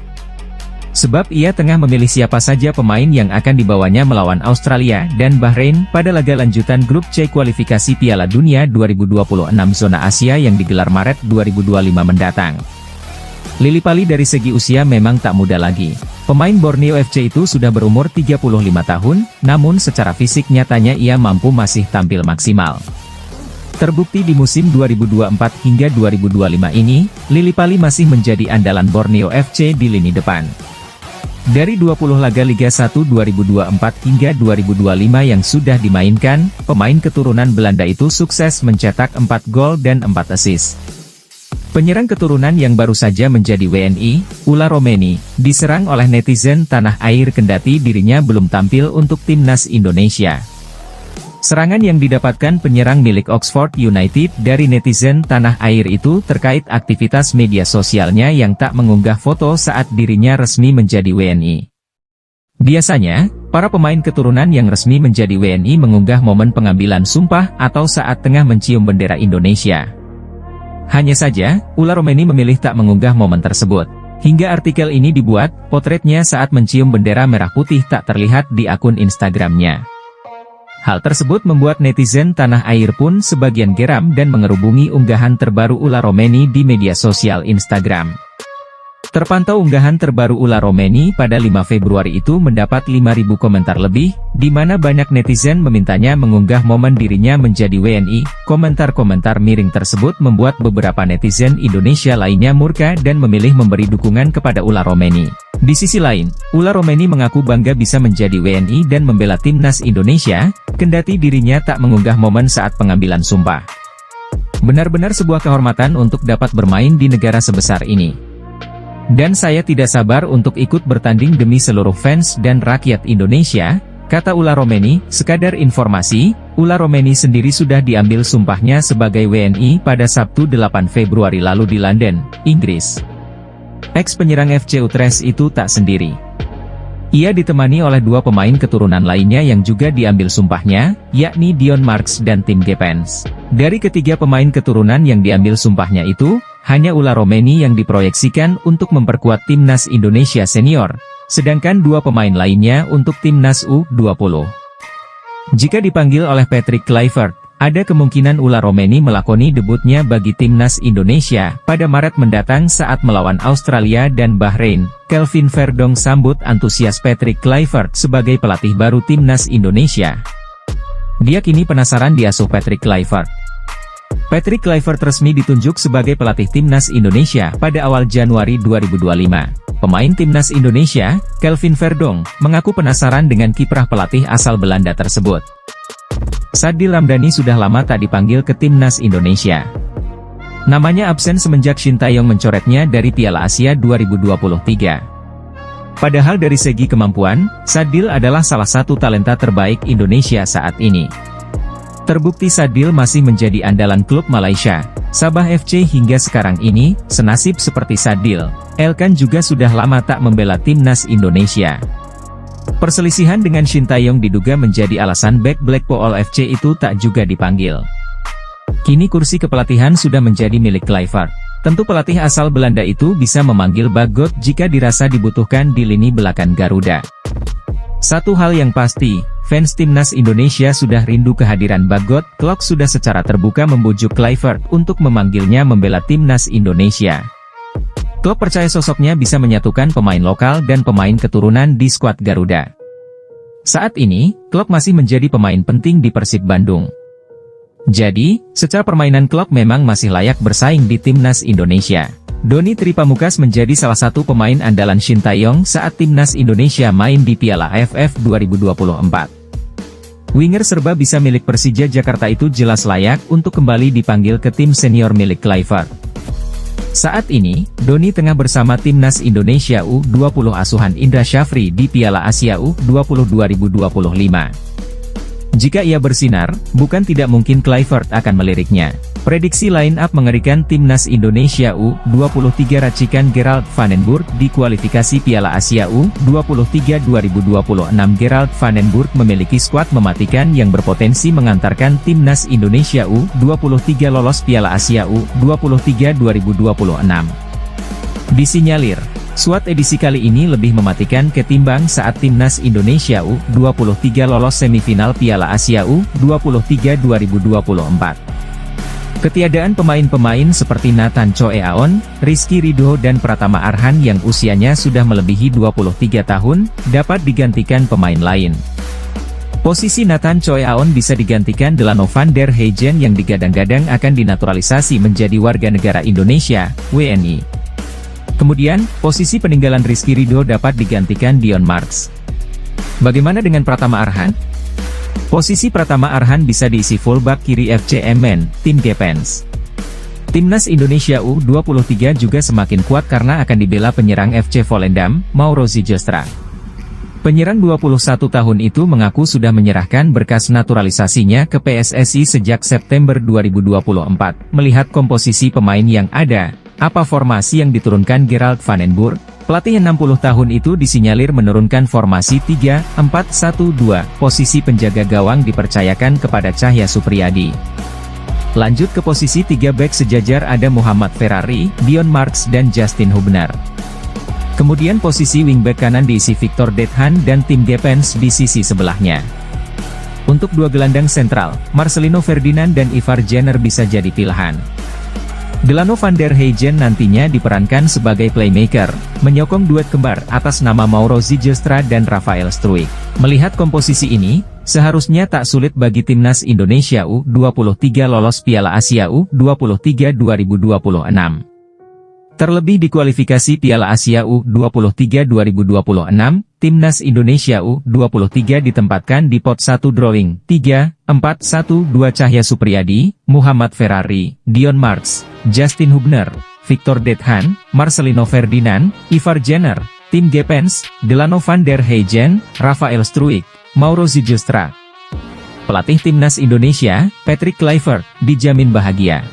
Sebab ia tengah memilih siapa saja pemain yang akan dibawanya melawan Australia dan Bahrain pada laga lanjutan grup C kualifikasi Piala Dunia 2026 zona Asia yang digelar Maret 2025 mendatang. Lillipali dari segi usia memang tak muda lagi. Pemain Borneo FC itu sudah berumur 35 tahun, namun secara fisik nyatanya ia mampu masih tampil maksimal. Terbukti di musim 2024 hingga 2025 ini, Lillipali masih menjadi andalan Borneo FC di lini depan. Dari 20 laga Liga 1 2024 hingga 2025 yang sudah dimainkan, pemain keturunan Belanda itu sukses mencetak 4 gol dan 4 assist. Penyerang keturunan yang baru saja menjadi WNI, Ula Romeni, diserang oleh netizen tanah air kendati dirinya belum tampil untuk Timnas Indonesia. Serangan yang didapatkan penyerang milik Oxford United dari netizen tanah air itu terkait aktivitas media sosialnya yang tak mengunggah foto saat dirinya resmi menjadi WNI. Biasanya, para pemain keturunan yang resmi menjadi WNI mengunggah momen pengambilan sumpah atau saat tengah mencium bendera Indonesia. Hanya saja, Ula Romeni memilih tak mengunggah momen tersebut. Hingga artikel ini dibuat, potretnya saat mencium bendera merah putih tak terlihat di akun Instagramnya. Hal tersebut membuat netizen tanah air pun sebagian geram dan mengerubungi unggahan terbaru Ula Romeni di media sosial Instagram. Terpantau unggahan terbaru Ula Romeni pada 5 Februari itu mendapat 5.000 komentar lebih, di mana banyak netizen memintanya mengunggah momen dirinya menjadi WNI. Komentar-komentar miring tersebut membuat beberapa netizen Indonesia lainnya murka dan memilih memberi dukungan kepada Ula Romeni. Di sisi lain, Ula Romeni mengaku bangga bisa menjadi WNI dan membela Timnas Indonesia, kendati dirinya tak mengunggah momen saat pengambilan sumpah. Benar-benar sebuah kehormatan untuk dapat bermain di negara sebesar ini. Dan saya tidak sabar untuk ikut bertanding demi seluruh fans dan rakyat Indonesia, kata Ula Romeni. Sekadar informasi, Ula Romeni sendiri sudah diambil sumpahnya sebagai WNI pada Sabtu 8 Februari lalu di London, Inggris. Ex-penyerang FC Utrecht itu tak sendiri. Ia ditemani oleh 2 pemain keturunan lainnya yang juga diambil sumpahnya, yakni Dion Marks dan Tim Gepens. Dari ketiga pemain keturunan yang diambil sumpahnya itu, hanya Ula Romeni yang diproyeksikan untuk memperkuat Timnas Indonesia Senior, sedangkan 2 pemain lainnya untuk Timnas U20. Jika dipanggil oleh Patrick Kluivert, ada kemungkinan Ula Romeni melakoni debutnya bagi Timnas Indonesia pada Maret mendatang saat melawan Australia dan Bahrain. Kelvin Verdong sambut antusias Patrick Kluivert sebagai pelatih baru Timnas Indonesia. Dia kini penasaran diasuh Patrick Kluivert. Patrick Kluivert resmi ditunjuk sebagai pelatih Timnas Indonesia pada awal Januari 2025. Pemain Timnas Indonesia, Kelvin Verdong, mengaku penasaran dengan kiprah pelatih asal Belanda tersebut. Sadil Ramdhani sudah lama tak dipanggil ke Timnas Indonesia. Namanya absen semenjak Shin Tae-yong mencoretnya dari Piala Asia 2023. Padahal dari segi kemampuan, Sadil adalah salah satu talenta terbaik Indonesia saat ini. Terbukti Sadil masih menjadi andalan klub Malaysia, Sabah FC hingga sekarang ini. Senasib seperti Sadil, Elkan juga sudah lama tak membela Timnas Indonesia. Perselisihan dengan Shin Tae-yong diduga menjadi alasan bek Blackpool FC itu tak juga dipanggil. Kini kursi kepelatihan sudah menjadi milik Kluivert. Tentu pelatih asal Belanda itu bisa memanggil Bagot jika dirasa dibutuhkan di lini belakang Garuda. Satu hal yang pasti, fans Timnas Indonesia sudah rindu kehadiran Bagot. Klok sudah secara terbuka membujuk Kluivert untuk memanggilnya membela Timnas Indonesia. Klok percaya sosoknya bisa menyatukan pemain lokal dan pemain keturunan di skuad Garuda. Saat ini, Klok masih menjadi pemain penting di Persib Bandung. Jadi, secara permainan klub memang masih layak bersaing di timnas Indonesia. Doni Tripamukas menjadi salah satu pemain andalan Sintayong saat timnas Indonesia main di Piala AFF 2024. Winger serba bisa milik Persija Jakarta itu jelas layak untuk kembali dipanggil ke tim senior milik Kluivert. Saat ini, Doni tengah bersama timnas Indonesia U20 asuhan Indra Syafri di Piala Asia U20 2025. Jika ia bersinar, bukan tidak mungkin Kluivert akan meliriknya. Prediksi line-up mengerikan timnas Indonesia U23 racikan Gerald Vandenburg di kualifikasi Piala Asia U23 2026. Gerald Vandenburg memiliki skuad mematikan yang berpotensi mengantarkan timnas Indonesia U23 lolos Piala Asia U23 2026. Disinyalir, skuad edisi kali ini lebih mematikan ketimbang saat timnas Indonesia U23 lolos semifinal Piala Asia U23 2024. Ketiadaan pemain-pemain seperti Nathan Choe Aon, Rizky Ridho dan Pratama Arhan yang usianya sudah melebihi 23 tahun, dapat digantikan pemain lain. Posisi Nathan Choe Aon bisa digantikan Delano van der Heijden yang digadang-gadang akan dinaturalisasi menjadi warga negara Indonesia, WNI. Kemudian, posisi peninggalan Rizky Ridho dapat digantikan Dion Marks. Bagaimana dengan Pratama Arhan? Posisi Pratama Arhan bisa diisi fullback kiri FC Emmen, tim Gepens. Timnas Indonesia U23 juga semakin kuat karena akan dibela penyerang FC Volendam, Mauro Zijlstra. Penyerang 21 tahun itu mengaku sudah menyerahkan berkas naturalisasinya ke PSSI sejak September 2024. Melihat komposisi pemain yang ada, apa formasi yang diturunkan Gerald Vandenburg? Pelatih 60 tahun itu disinyalir menurunkan formasi 3-4-1-2, posisi penjaga gawang dipercayakan kepada Cahya Supriyadi. Lanjut ke posisi 3 bek sejajar ada Muhammad Ferrari, Dion Marks dan Justin Hubner. Kemudian posisi wingback kanan diisi Victor Dethan dan Tim Gepens di sisi sebelahnya. Untuk dua gelandang sentral, Marcelino Ferdinand dan Ivar Jenner bisa jadi pilihan. Delano van der Heijden nantinya diperankan sebagai playmaker, menyokong duet kembar atas nama Mauro Zijlstra dan Rafael Struijk. Melihat komposisi ini, seharusnya tak sulit bagi timnas Indonesia U23 lolos Piala Asia U23 2026. Terlebih di kualifikasi Piala Asia U23 2026, timnas Indonesia U23 ditempatkan di pot 1 drawing 3-4-1-2 Cahya Supriyadi, Muhammad Ferrari, Dion Marks, Justin Hubner, Victor Dethan, Marcelino Ferdinand, Ivar Jenner, Tim Gepens, Delano van der Heijden, Rafael Struijk, Mauro Zijlstra. Pelatih timnas Indonesia, Patrick Kluivert, dijamin bahagia.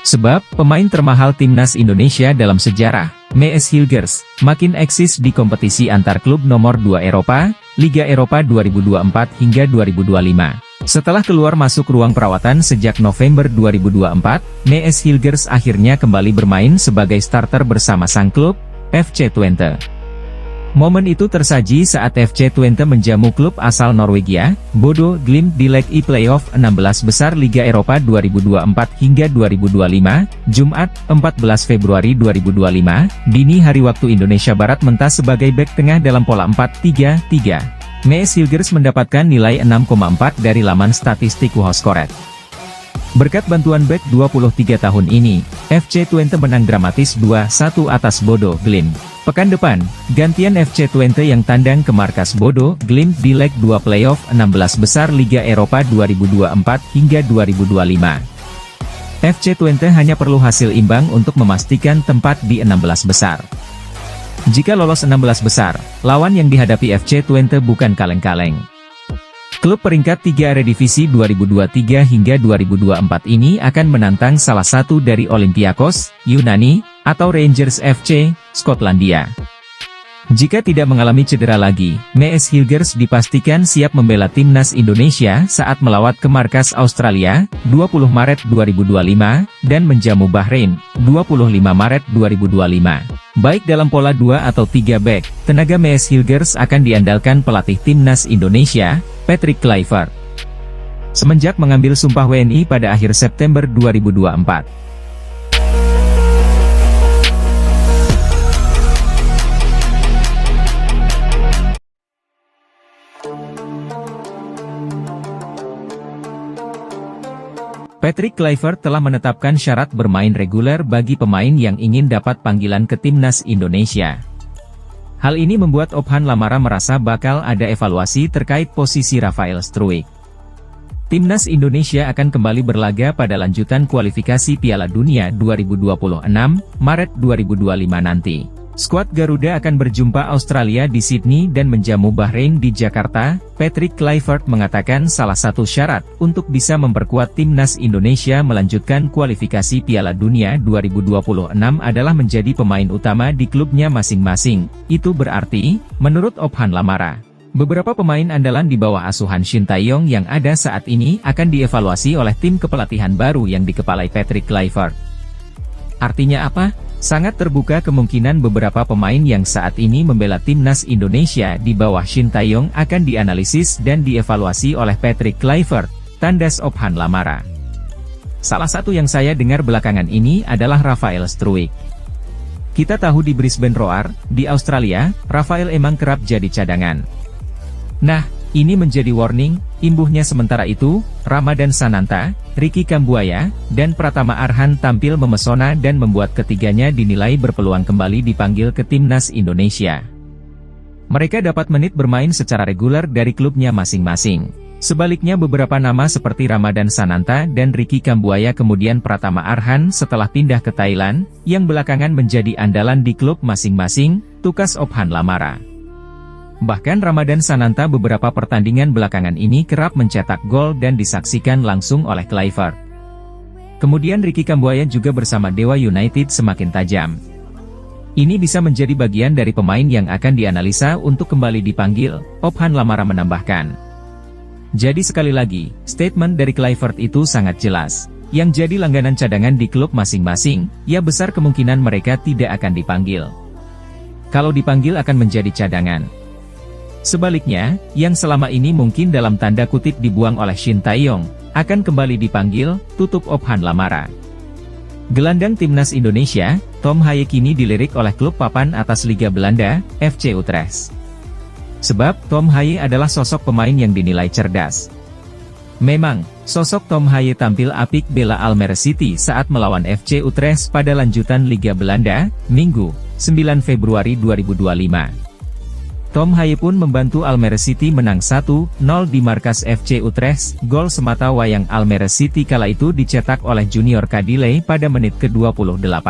Sebab, pemain termahal timnas Indonesia dalam sejarah, Mees Hilgers, makin eksis di kompetisi antar klub nomor 2 Eropa, Liga Eropa 2024 hingga 2025. Setelah keluar masuk ruang perawatan sejak November 2024, Mees Hilgers akhirnya kembali bermain sebagai starter bersama sang klub, FC Twente. Momen itu tersaji saat FC Twente menjamu klub asal Norwegia, Bodo Glimt di leg E playoff 16 besar Liga Eropa 2024 hingga 2025, Jumat, 14 Februari 2025, dini hari waktu Indonesia Barat mentas sebagai bek tengah dalam pola 4-3-3. Mees Hilgers mendapatkan nilai 6,4 dari laman statistik WhoScored. Berkat bantuan bek 23 tahun ini, FC Twente menang dramatis 2-1 atas Bodo Glimt. Pekan depan, gantian FC Twente yang tandang ke markas Bodo Glimt di leg 2 playoff 16 besar Liga Eropa 2024 hingga 2025. FC Twente hanya perlu hasil imbang untuk memastikan tempat di 16 besar. Jika lolos 16 besar, lawan yang dihadapi FC Twente bukan kaleng-kaleng. Klub peringkat 3 Eredivisie 2023 hingga 2024 ini akan menantang salah satu dari Olympiakos, Yunani, atau Rangers FC, Skotlandia. Jika tidak mengalami cedera lagi, Mees Hilgers dipastikan siap membela timnas Indonesia saat melawat ke markas Australia, 20 Maret 2025, dan menjamu Bahrain, 25 Maret 2025. Baik dalam pola 2 atau 3 back, tenaga Mees Hilgers akan diandalkan pelatih timnas Indonesia, Patrick Kluivert. Semenjak mengambil sumpah WNI pada akhir September 2024. Patrick Kluivert telah menetapkan syarat bermain reguler bagi pemain yang ingin dapat panggilan ke timnas Indonesia. Hal ini membuat Ophan Lamara merasa bakal ada evaluasi terkait posisi Rafael Struijk. Timnas Indonesia akan kembali berlaga pada lanjutan kualifikasi Piala Dunia 2026, Maret 2025 nanti. Skuad Garuda akan berjumpa Australia di Sydney dan menjamu Bahrain di Jakarta. Patrick Kluivert mengatakan salah satu syarat untuk bisa memperkuat timnas Indonesia melanjutkan kualifikasi Piala Dunia 2026 adalah menjadi pemain utama di klubnya masing-masing. Itu berarti, menurut Ophan Lamara, beberapa pemain andalan di bawah asuhan Shin Tae-yong yang ada saat ini akan dievaluasi oleh tim kepelatihan baru yang dikepalai Patrick Kluivert. Artinya apa? Sangat terbuka kemungkinan beberapa pemain yang saat ini membela timnas Indonesia di bawah Shin Tae-yong akan dianalisis dan dievaluasi oleh Patrick Kluivert, tandas Ophan Lamara. Salah satu yang saya dengar belakangan ini adalah Rafael Struijk. Kita tahu di Brisbane Roar, di Australia, Rafael emang kerap jadi cadangan. Nah, ini menjadi warning, imbuhnya sementara itu, Ramadhan Sananta, Ricky Kambuaya, dan Pratama Arhan tampil memesona dan membuat ketiganya dinilai berpeluang kembali dipanggil ke timnas Indonesia. Mereka dapat menit bermain secara reguler dari klubnya masing-masing. Sebaliknya beberapa nama seperti Ramadhan Sananta dan Ricky Kambuaya kemudian Pratama Arhan setelah pindah ke Thailand, yang belakangan menjadi andalan di klub masing-masing, tukas Ophan Lamara. Bahkan Ramadhan Sananta beberapa pertandingan belakangan ini kerap mencetak gol dan disaksikan langsung oleh Kluivert. Kemudian Ricky Kambuaya juga bersama Dewa United semakin tajam. Ini bisa menjadi bagian dari pemain yang akan dianalisa untuk kembali dipanggil, Ophan Lamara menambahkan. Jadi sekali lagi, statement dari Kluivert itu sangat jelas. Yang jadi langganan cadangan di klub masing-masing, ya besar kemungkinan mereka tidak akan dipanggil. Kalau dipanggil akan menjadi cadangan. Sebaliknya, yang selama ini mungkin dalam tanda kutip dibuang oleh Shin Tae-yong, akan kembali dipanggil, tutup Ophan Lamara. Gelandang timnas Indonesia, Tom Haye kini dilirik oleh klub papan atas Liga Belanda, FC Utrecht. Sebab, Tom Haye adalah sosok pemain yang dinilai cerdas. Memang, sosok Tom Haye tampil apik bela Almere City saat melawan FC Utrecht pada lanjutan Liga Belanda, Minggu, 9 Februari 2025. Tom Haye pun membantu Almere City menang 1-0 di markas FC Utrecht. Gol semata wayang Almere City kala itu dicetak oleh Junior Kadile pada menit ke-28.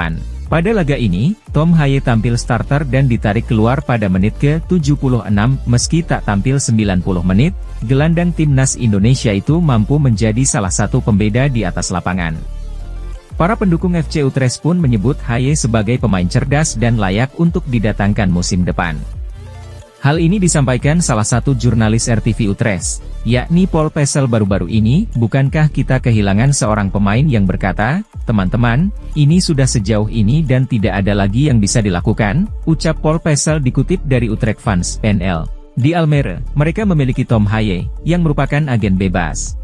Pada laga ini, Tom Haye tampil starter dan ditarik keluar pada menit ke-76. Meski tak tampil 90 menit, gelandang timnas Indonesia itu mampu menjadi salah satu pembeda di atas lapangan. Para pendukung FC Utrecht pun menyebut Haye sebagai pemain cerdas dan layak untuk didatangkan musim depan. Hal ini disampaikan salah satu jurnalis RTV Utrecht, yakni Paul Pesel baru-baru ini. Bukankah kita kehilangan seorang pemain yang berkata, teman-teman, ini sudah sejauh ini dan tidak ada lagi yang bisa dilakukan, ucap Paul Pesel dikutip dari Utrecht Fans NL. Di Almere, mereka memiliki Tom Haye, yang merupakan agen bebas.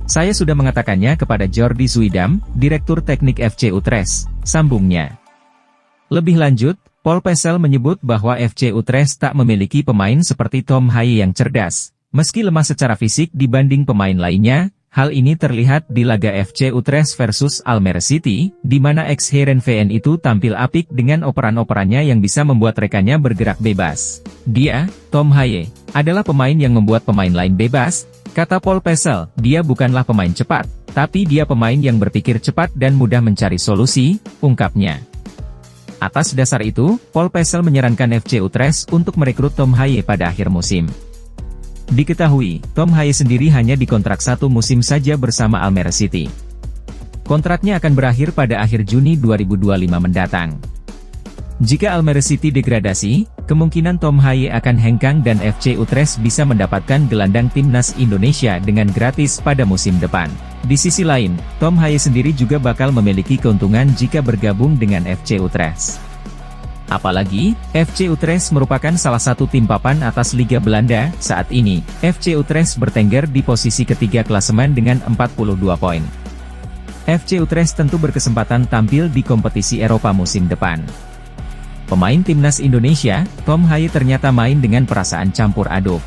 Saya sudah mengatakannya kepada Jordi Zuidam, Direktur Teknik FC Utrecht, sambungnya. Lebih lanjut, Paul Pesel menyebut bahwa FC Utrecht tak memiliki pemain seperti Tom Haye yang cerdas. Meski lemah secara fisik dibanding pemain lainnya, hal ini terlihat di laga FC Utrecht versus Almere City, di mana ex-Heerenveen itu tampil apik dengan operan-operannya yang bisa membuat rekannya bergerak bebas. Dia, Tom Haye, adalah pemain yang membuat pemain lain bebas, kata Paul Pesel. Dia bukanlah pemain cepat, tapi dia pemain yang berpikir cepat dan mudah mencari solusi, ungkapnya. Atas dasar itu, Paul Pesel menyarankan FC Utrecht untuk merekrut Tom Haye pada akhir musim. Diketahui, Tom Haye sendiri hanya dikontrak 1 musim saja bersama Almere City. Kontraknya akan berakhir pada akhir Juni 2025 mendatang. Jika Almere City degradasi, kemungkinan Tom Haye akan hengkang dan FC Utrecht bisa mendapatkan gelandang timnas Indonesia dengan gratis pada musim depan. Di sisi lain, Tom Haye sendiri juga bakal memiliki keuntungan jika bergabung dengan FC Utrecht. Apalagi, FC Utrecht merupakan salah satu tim papan atas Liga Belanda. Saat ini, FC Utrecht bertengger di posisi ketiga klasemen dengan 42 poin. FC Utrecht tentu berkesempatan tampil di kompetisi Eropa musim depan. Pemain timnas Indonesia, Tom Haye ternyata main dengan perasaan campur aduk.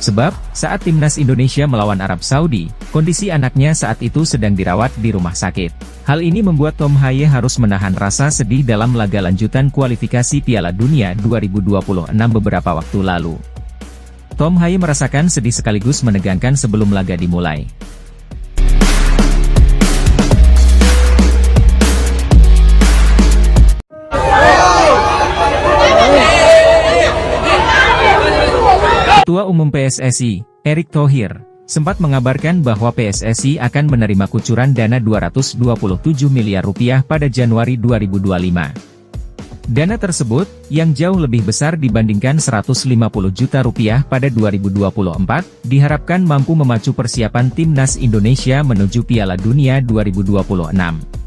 Sebab, saat timnas Indonesia melawan Arab Saudi, kondisi anaknya saat itu sedang dirawat di rumah sakit. Hal ini membuat Tom Haye harus menahan rasa sedih dalam laga lanjutan kualifikasi Piala Dunia 2026 beberapa waktu lalu. Tom Haye merasakan sedih sekaligus menegangkan sebelum laga dimulai. Ketua Umum PSSI, Erick Thohir, sempat mengabarkan bahwa PSSI akan menerima kucuran dana 227 miliar rupiah pada Januari 2025. Dana tersebut, yang jauh lebih besar dibandingkan 150 juta rupiah pada 2024, diharapkan mampu memacu persiapan timnas Indonesia menuju Piala Dunia 2026.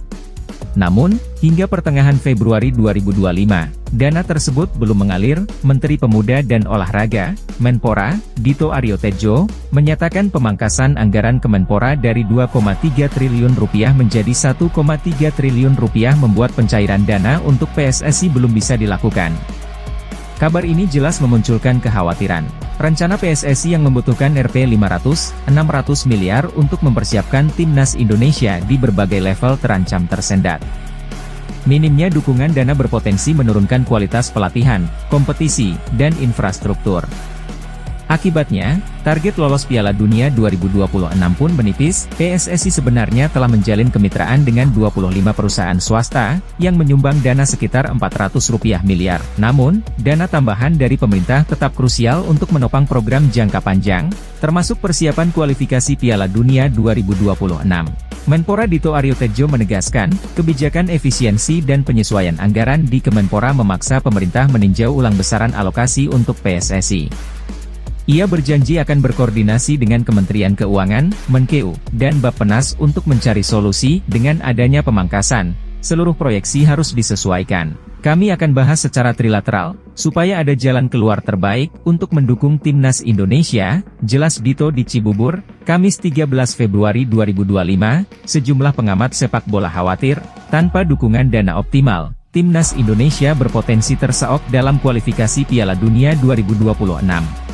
Namun, hingga pertengahan Februari 2025, dana tersebut belum mengalir. Menteri Pemuda dan Olahraga, Menpora, Dito Aryo Tejo, menyatakan pemangkasan anggaran Kemenpora dari 2,3 triliun rupiah menjadi 1,3 triliun rupiah membuat pencairan dana untuk PSSI belum bisa dilakukan. Kabar ini jelas memunculkan kekhawatiran. Rencana PSSI yang membutuhkan Rp 500-600 miliar untuk mempersiapkan timnas Indonesia di berbagai level terancam tersendat. Minimnya dukungan dana berpotensi menurunkan kualitas pelatihan, kompetisi, dan infrastruktur. Akibatnya, target lolos Piala Dunia 2026 pun menipis. PSSI sebenarnya telah menjalin kemitraan dengan 25 perusahaan swasta, yang menyumbang dana sekitar Rp400 miliar. Namun, dana tambahan dari pemerintah tetap krusial untuk menopang program jangka panjang, termasuk persiapan kualifikasi Piala Dunia 2026. Menpora Dito Aryo Tejo menegaskan, kebijakan efisiensi dan penyesuaian anggaran di Kemenpora memaksa pemerintah meninjau ulang besaran alokasi untuk PSSI. Ia berjanji akan berkoordinasi dengan Kementerian Keuangan, Menkeu, dan Bappenas untuk mencari solusi. Dengan adanya pemangkasan, seluruh proyeksi harus disesuaikan. Kami akan bahas secara trilateral, supaya ada jalan keluar terbaik untuk mendukung timnas Indonesia, jelas Dito di Cibubur, Kamis 13 Februari 2025. Sejumlah pengamat sepak bola khawatir, tanpa dukungan dana optimal, timnas Indonesia berpotensi terseok dalam kualifikasi Piala Dunia 2026.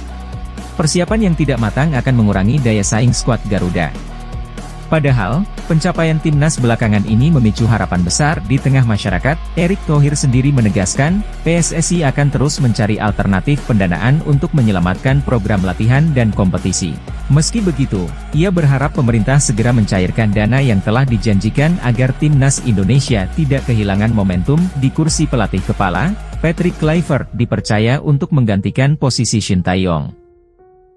Persiapan yang tidak matang akan mengurangi daya saing skuad Garuda. Padahal, pencapaian timnas belakangan ini memicu harapan besar di tengah masyarakat. Erick Thohir sendiri menegaskan, PSSI akan terus mencari alternatif pendanaan untuk menyelamatkan program latihan dan kompetisi. Meski begitu, ia berharap pemerintah segera mencairkan dana yang telah dijanjikan agar timnas Indonesia tidak kehilangan momentum. Di kursi pelatih kepala, Patrick Kluivert dipercaya untuk menggantikan posisi Shin Tae-yong.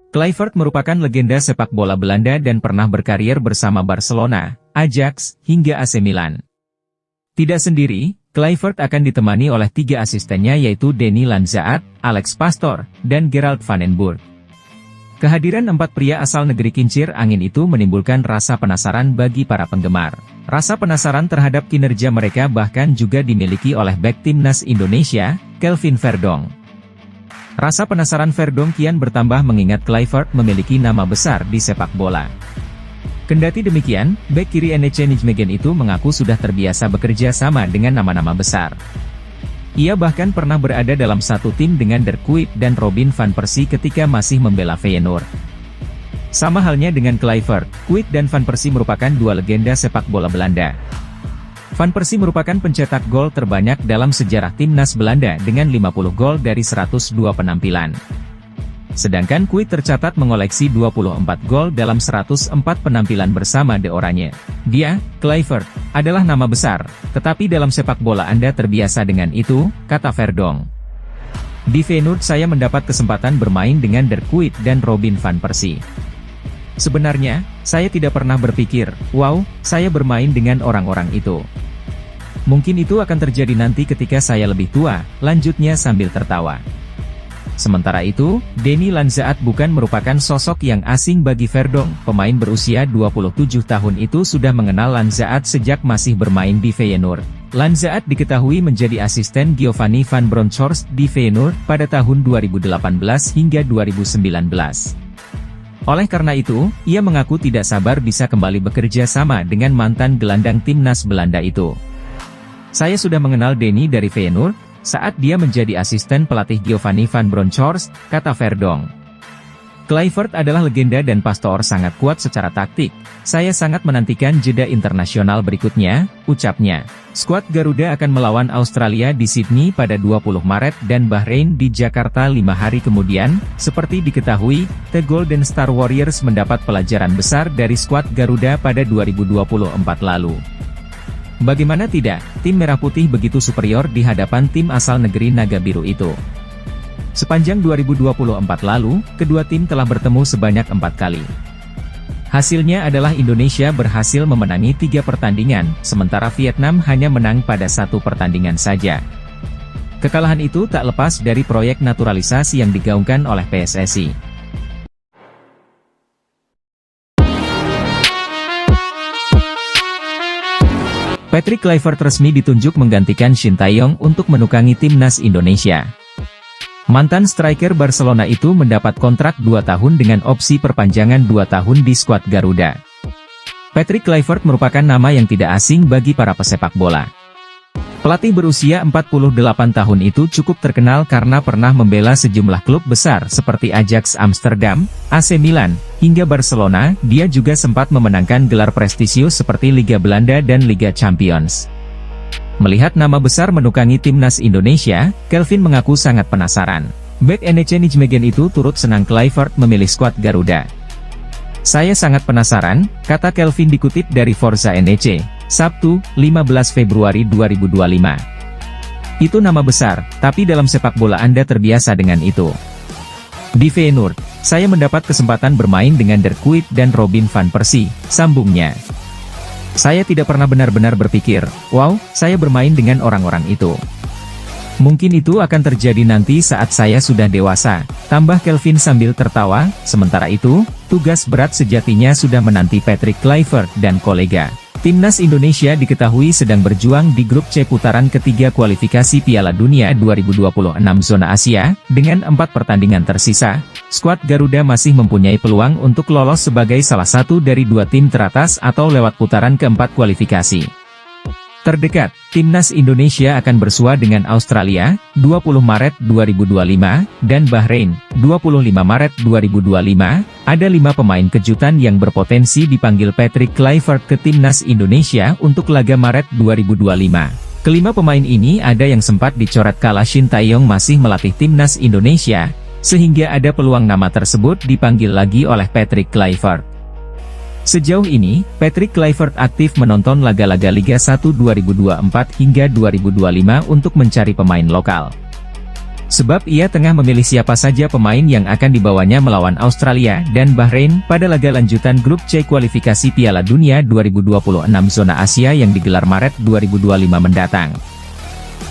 Kluivert merupakan legenda sepak bola Belanda dan pernah berkarir bersama Barcelona, Ajax, hingga AC Milan. Tidak sendiri, Kluivert akan ditemani oleh 3 asistennya yaitu Denny Lanzaat, Alex Pastoor, dan Gerald van den Burg. Kehadiran 4 pria asal negeri kincir angin itu menimbulkan rasa penasaran bagi para penggemar. Rasa penasaran terhadap kinerja mereka bahkan juga dimiliki oleh bek timnas Indonesia, Kelvin Verdonk. Rasa penasaran Verdonk kian bertambah mengingat Kluivert memiliki nama besar di sepak bola. Kendati demikian, bek kiri NEC Nijmegen itu mengaku sudah terbiasa bekerja sama dengan nama-nama besar. Ia bahkan pernah berada dalam satu tim dengan Der Kuip dan Robin van Persie ketika masih membela Feyenoord. Sama halnya dengan Kluivert, Kuip dan van Persie merupakan 2 legenda sepak bola Belanda. Van Persie merupakan pencetak gol terbanyak dalam sejarah timnas Belanda dengan 50 gol dari 102 penampilan. Sedangkan Kuip tercatat mengoleksi 24 gol dalam 104 penampilan bersama De Oranje. Dia, Kluivert, adalah nama besar, tetapi dalam sepak bola Anda terbiasa dengan itu, kata Verdonk. Di Feyenoord saya mendapat kesempatan bermain dengan Der Kuip dan Robin van Persie. Sebenarnya, saya tidak pernah berpikir, wow, saya bermain dengan orang-orang itu. Mungkin itu akan terjadi nanti ketika saya lebih tua, lanjutnya sambil tertawa. Sementara itu, Denny Lanzaat bukan merupakan sosok yang asing bagi Verdonk. Pemain berusia 27 tahun itu sudah mengenal Lanzaat sejak masih bermain di Feyenoord. Lanzaat diketahui menjadi asisten Giovanni van Bronckhorst di Feyenoord pada tahun 2018 hingga 2019. Oleh karena itu, ia mengaku tidak sabar bisa kembali bekerja sama dengan mantan gelandang timnas Belanda itu. Saya sudah mengenal Denny dari Feyenoord, saat dia menjadi asisten pelatih Giovanni van Bronckhorst, kata Verdonk. Kluivert adalah legenda dan Pastoor sangat kuat secara taktik. Saya sangat menantikan jeda internasional berikutnya, ucapnya. Skuad Garuda akan melawan Australia di Sydney pada 20 Maret dan Bahrain di Jakarta 5 hari kemudian. Seperti diketahui, The Golden Star Warriors mendapat pelajaran besar dari skuad Garuda pada 2024 lalu. Bagaimana tidak, tim Merah Putih begitu superior di hadapan tim asal negeri Naga Biru itu. Sepanjang 2024 lalu, kedua tim telah bertemu sebanyak 4 kali. Hasilnya adalah Indonesia berhasil memenangi 3 pertandingan, sementara Vietnam hanya menang pada 1 pertandingan saja. Kekalahan itu tak lepas dari proyek naturalisasi yang digaungkan oleh PSSI. Patrick Kluivert resmi ditunjuk menggantikan Shin Tae-yong untuk menukangi timnas Indonesia. Mantan striker Barcelona itu mendapat kontrak 2 tahun dengan opsi perpanjangan 2 tahun di skuad Garuda. Patrick Kluivert merupakan nama yang tidak asing bagi para pesepak bola. Pelatih berusia 48 tahun itu cukup terkenal karena pernah membela sejumlah klub besar seperti Ajax Amsterdam, AC Milan, hingga Barcelona. Dia juga sempat memenangkan gelar prestisius seperti Liga Belanda dan Liga Champions. Melihat nama besar menukangi timnas Indonesia, Kelvin mengaku sangat penasaran. Bek NEC Nijmegen itu turut senang Kluivert memilih skuad Garuda. Saya sangat penasaran, kata Kelvin dikutip dari Forza NEC, Sabtu, 15 Februari 2025. Itu nama besar, tapi dalam sepak bola Anda terbiasa dengan itu. Di Feyenoord, saya mendapat kesempatan bermain dengan Dirk Kuyt dan Robin van Persie, sambungnya. Saya tidak pernah benar-benar berpikir, wow, saya bermain dengan orang-orang itu. Mungkin itu akan terjadi nanti saat saya sudah dewasa, tambah Kelvin sambil tertawa. Sementara itu, tugas berat sejatinya sudah menanti Patrick Kluivert dan kolega. Timnas Indonesia diketahui sedang berjuang di grup C putaran ketiga kualifikasi Piala Dunia 2026 zona Asia, dengan 4 pertandingan tersisa. Skuad Garuda masih mempunyai peluang untuk lolos sebagai salah satu dari 2 tim teratas atau lewat putaran keempat kualifikasi. Terdekat, Timnas Indonesia akan bersua dengan Australia, 20 Maret 2025, dan Bahrain, 25 Maret 2025. Ada 5 pemain kejutan yang berpotensi dipanggil Patrick Kluivert ke Timnas Indonesia untuk laga Maret 2025. Kelima pemain ini ada yang sempat dicoret kala Shin Tae-yong masih melatih Timnas Indonesia, sehingga ada peluang nama tersebut dipanggil lagi oleh Patrick Kluivert. Sejauh ini, Patrick Kluivert aktif menonton laga-laga Liga 1 2024 hingga 2025 untuk mencari pemain lokal. Sebab ia tengah memilih siapa saja pemain yang akan dibawanya melawan Australia dan Bahrain pada laga lanjutan grup C kualifikasi Piala Dunia 2026 zona Asia yang digelar Maret 2025 mendatang.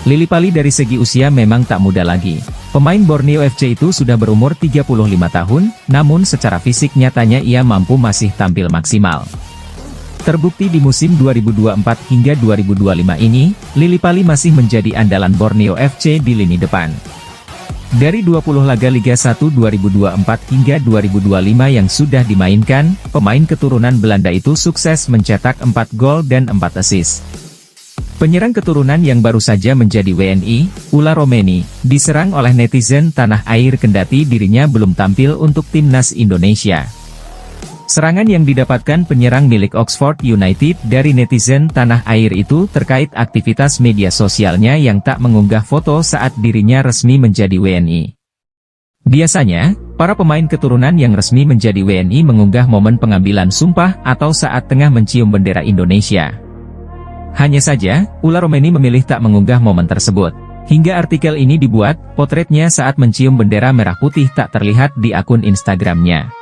Lillipali dari segi usia memang tak muda lagi. Pemain Borneo FC itu sudah berumur 35 tahun, namun secara fisik nyatanya ia mampu masih tampil maksimal. Terbukti di musim 2024 hingga 2025 ini, Lillipali masih menjadi andalan Borneo FC di lini depan. Dari 20 laga Liga 1 2024 hingga 2025 yang sudah dimainkan, pemain keturunan Belanda itu sukses mencetak 4 gol dan 4 assist. Penyerang keturunan yang baru saja menjadi WNI, Ula Romeni, diserang oleh netizen tanah air kendati dirinya belum tampil untuk timnas Indonesia. Serangan yang didapatkan penyerang milik Oxford United dari netizen tanah air itu terkait aktivitas media sosialnya yang tak mengunggah foto saat dirinya resmi menjadi WNI. Biasanya, para pemain keturunan yang resmi menjadi WNI mengunggah momen pengambilan sumpah atau saat tengah mencium bendera Indonesia. Hanya saja, Ula Romeni memilih tak mengunggah momen tersebut. Hingga artikel ini dibuat, potretnya saat mencium bendera merah putih tak terlihat di akun Instagramnya.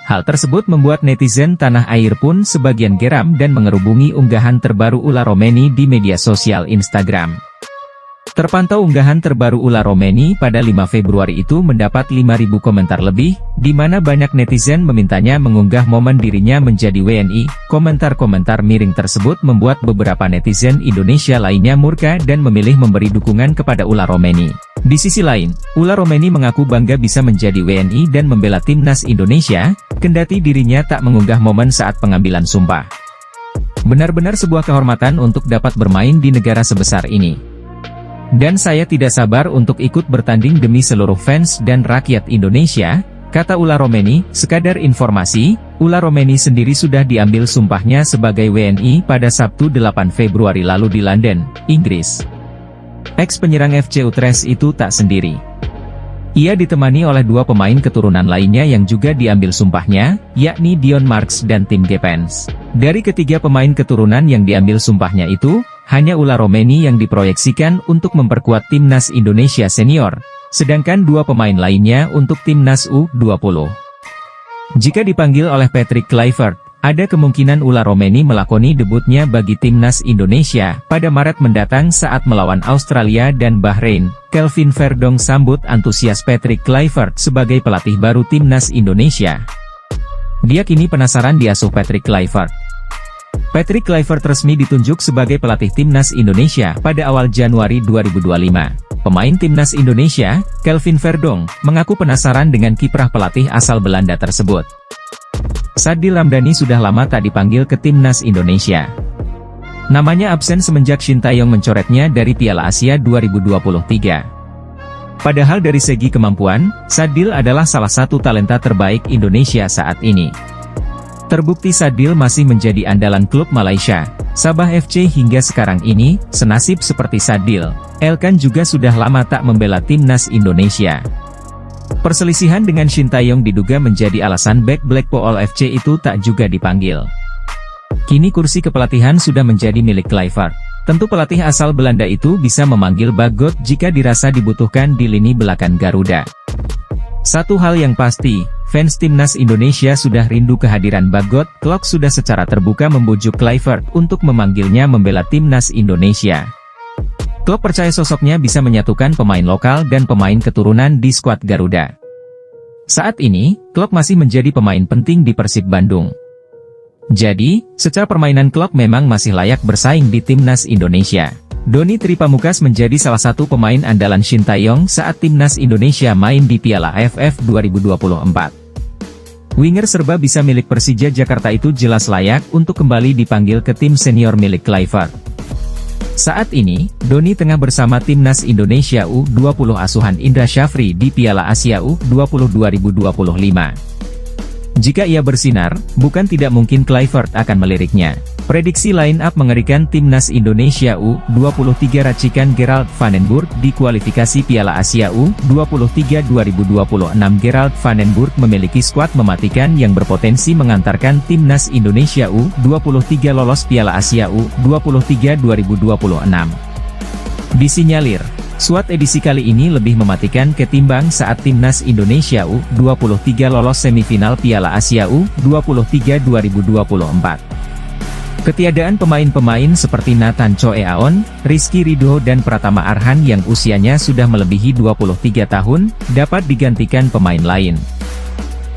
Hal tersebut membuat netizen tanah air pun sebagian geram dan mengerubungi unggahan terbaru Ula Romeni di media sosial Instagram. Terpantau unggahan terbaru Ula Romeni pada 5 Februari itu mendapat 5.000 komentar lebih, di mana banyak netizen memintanya mengunggah momen dirinya menjadi WNI. Komentar-komentar miring tersebut membuat beberapa netizen Indonesia lainnya murka dan memilih memberi dukungan kepada Ula Romeni. Di sisi lain, Ula Romeni mengaku bangga bisa menjadi WNI dan membela timnas Indonesia, kendati dirinya tak mengunggah momen saat pengambilan sumpah. Benar-benar sebuah kehormatan untuk dapat bermain di negara sebesar ini. Dan saya tidak sabar untuk ikut bertanding demi seluruh fans dan rakyat Indonesia, Kata Ulla Romeni, sekadar informasi, Ulla Romeni sendiri sudah diambil sumpahnya sebagai WNI pada Sabtu 8 Februari lalu di London, Inggris. Ex-penyerang FC Utrecht itu tak sendiri. Ia ditemani oleh dua pemain keturunan lainnya yang juga diambil sumpahnya, yakni Dion Marks dan Tim Gepens. Dari ketiga pemain keturunan yang diambil sumpahnya itu, hanya Ulla Romeni yang diproyeksikan untuk memperkuat timnas Indonesia senior, sedangkan dua pemain lainnya untuk timnas U20. Jika dipanggil oleh Patrick Kluivert, ada kemungkinan Ulla Romeni melakoni debutnya bagi timnas Indonesia pada Maret mendatang saat melawan Australia dan Bahrain. Kelvin Verdonk sambut antusias Patrick Kluivert sebagai pelatih baru timnas Indonesia. Dia kini penasaran diasuh Patrick Kluivert. Patrick Kluivert resmi ditunjuk sebagai pelatih timnas Indonesia pada awal Januari 2025. Pemain timnas Indonesia, Kelvin Verdonk, mengaku penasaran dengan kiprah pelatih asal Belanda tersebut. Sadil Ramdhani sudah lama tak dipanggil ke timnas Indonesia. Namanya absen semenjak Shin Tae-yong mencoretnya dari Piala Asia 2023. Padahal dari segi kemampuan, Sadil adalah salah satu talenta terbaik Indonesia saat ini. Terbukti Sadil masih menjadi andalan klub Malaysia, Sabah FC hingga sekarang ini. Senasib seperti Sadil, Elkan juga sudah lama tak membela timnas Indonesia. Perselisihan dengan Shin Tae-yong diduga menjadi alasan bek Blackpool FC itu tak juga dipanggil. Kini kursi kepelatihan sudah menjadi milik Kluivert. Tentu pelatih asal Belanda itu bisa memanggil Bagot jika dirasa dibutuhkan di lini belakang Garuda. Satu hal yang pasti, fans timnas Indonesia sudah rindu kehadiran Bagot. Klok sudah secara terbuka membujuk Kluivert untuk memanggilnya membela timnas Indonesia. Klok percaya sosoknya bisa menyatukan pemain lokal dan pemain keturunan di skuad Garuda. Saat ini, Klok masih menjadi pemain penting di Persib Bandung. Jadi, secara permainan Klok memang masih layak bersaing di timnas Indonesia. Doni Tripamukas menjadi salah satu pemain andalan Shin Tae-yong saat timnas Indonesia main di Piala AFF 2024. Winger serba bisa milik Persija Jakarta itu jelas layak untuk kembali dipanggil ke tim senior milik Kluivert. Saat ini, Doni tengah bersama timnas Indonesia U20 asuhan Indra Syafri di Piala Asia U20 2025. Jika ia bersinar, bukan tidak mungkin Kluivert akan meliriknya. Prediksi line-up mengerikan timnas Indonesia U23 racikan Gerald van den Burg di kualifikasi Piala Asia U23 2026. Gerald van den Burg memiliki skuad mematikan yang berpotensi mengantarkan timnas Indonesia U23 lolos Piala Asia U23 2026. Disinyalir, skuad edisi kali ini lebih mematikan ketimbang saat timnas Indonesia U23 lolos semifinal Piala Asia U23 2024. Ketiadaan pemain-pemain seperti Nathan Choe Aon, Rizky Ridho dan Pratama Arhan yang usianya sudah melebihi 23 tahun, dapat digantikan pemain lain.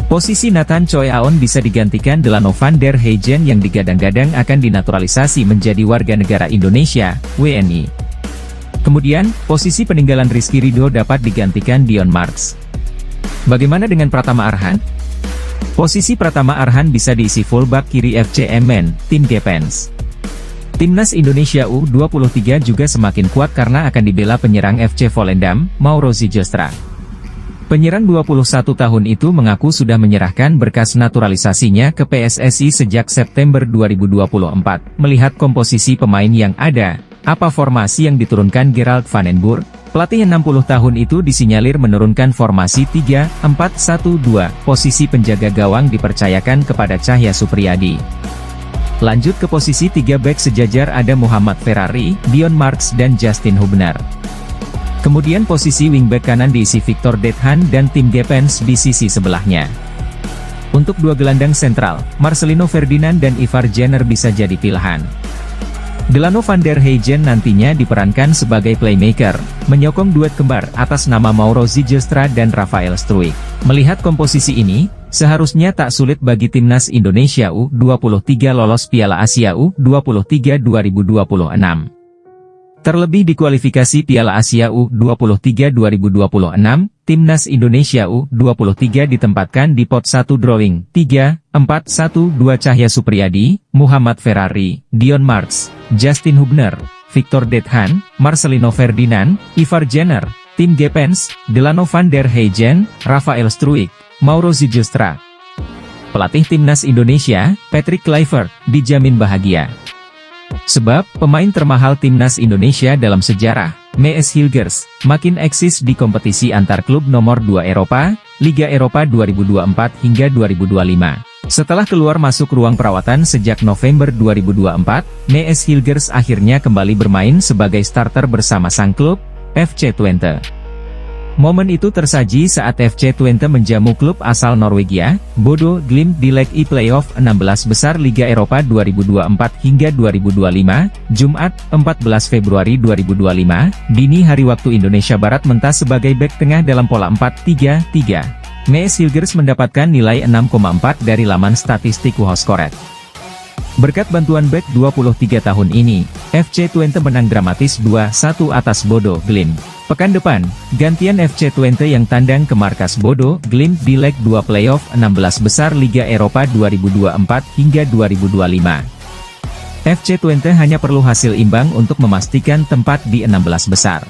Posisi Nathan Choe Aon bisa digantikan Delano van der Heijden yang digadang-gadang akan dinaturalisasi menjadi warga negara Indonesia, WNI. Kemudian, posisi peninggalan Rizky Ridho dapat digantikan Dion Marks. Bagaimana dengan Pratama Arhan? Posisi Pratama Arhan bisa diisi fullback kiri FC Emmen, Tim Gepens. Timnas Indonesia U23 juga semakin kuat karena akan dibela penyerang FC Volendam, Mauro Zijlstra. Penyerang 21 tahun itu mengaku sudah menyerahkan berkas naturalisasinya ke PSSI sejak September 2024. Melihat komposisi pemain yang ada, apa formasi yang diturunkan Gerald van den Burg? Pelatih 60 tahun itu disinyalir menurunkan formasi 3-4-1-2, posisi penjaga gawang dipercayakan kepada Cahya Supriyadi. Lanjut ke posisi 3 bek sejajar ada Muhammad Ferrari, Dion Marks dan Justin Hubner. Kemudian posisi wingback kanan diisi Victor Dethan dan Tim Gepens di sisi sebelahnya. Untuk dua gelandang sentral, Marcelino Ferdinand dan Ivar Jenner bisa jadi pilihan. Delano van der Heijden nantinya diperankan sebagai playmaker, menyokong duet kembar atas nama Mauro Zijlstra dan Rafael Struijk. Melihat komposisi ini, seharusnya tak sulit bagi timnas Indonesia U23 lolos Piala Asia U23 2026. Terlebih di kualifikasi Piala Asia U23 2026, timnas Indonesia U23 ditempatkan di pot 1 drawing 3-4-1-2 Cahya Supriyadi, Muhammad Ferrari, Dion Marks, Justin Hubner, Victor Dethan, Marcelino Ferdinand, Ivar Jenner, Tim Gepens, Delano van der Heijden, Rafael Struijk, Mauro Zijostra. Pelatih Timnas Indonesia, Patrick Kluivert, dijamin bahagia. Sebab, pemain termahal Timnas Indonesia dalam sejarah, Mees Hilgers, makin eksis di kompetisi antar klub nomor 2 Eropa, Liga Eropa 2024 hingga 2025. Setelah keluar masuk ruang perawatan sejak November 2024, Mees Hilgers akhirnya kembali bermain sebagai starter bersama sang klub, FC Twente. Momen itu tersaji saat FC Twente menjamu klub asal Norwegia, Bodo Glimt di leg E playoff 16 besar Liga Eropa 2024 hingga 2025, Jumat, 14 Februari 2025, dini hari waktu Indonesia Barat mentas sebagai bek tengah dalam pola 4-3-3. Mees Hilgers mendapatkan nilai 6,4 dari laman statistik WhoScored. Berkat bantuan bek 23 tahun ini, FC Twente menang dramatis 2-1 atas Bodo Glimt. Pekan depan, gantian FC Twente yang tandang ke markas Bodo Glimt di leg 2 playoff 16 besar Liga Eropa 2024 hingga 2025. FC Twente hanya perlu hasil imbang untuk memastikan tempat di 16 besar.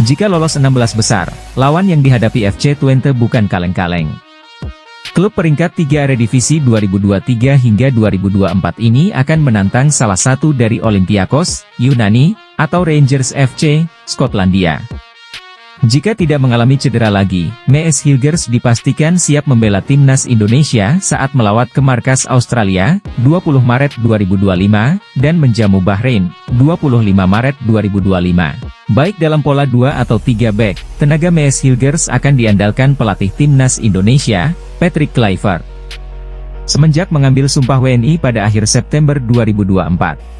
Jika lolos 16 besar, lawan yang dihadapi FC Twente bukan kaleng-kaleng. Klub peringkat 3 Eredivisie 2023 hingga 2024 ini akan menantang salah satu dari Olympiakos, Yunani, atau Rangers FC, Skotlandia. Jika tidak mengalami cedera lagi, Mees Hilgers dipastikan siap membela Timnas Indonesia saat melawat ke markas Australia, 20 Maret 2025, dan menjamu Bahrain, 25 Maret 2025. Baik dalam pola 2 atau 3 back, tenaga Mees Hilgers akan diandalkan pelatih Timnas Indonesia, Patrick Kluivert. Semenjak mengambil sumpah WNI pada akhir September 2024.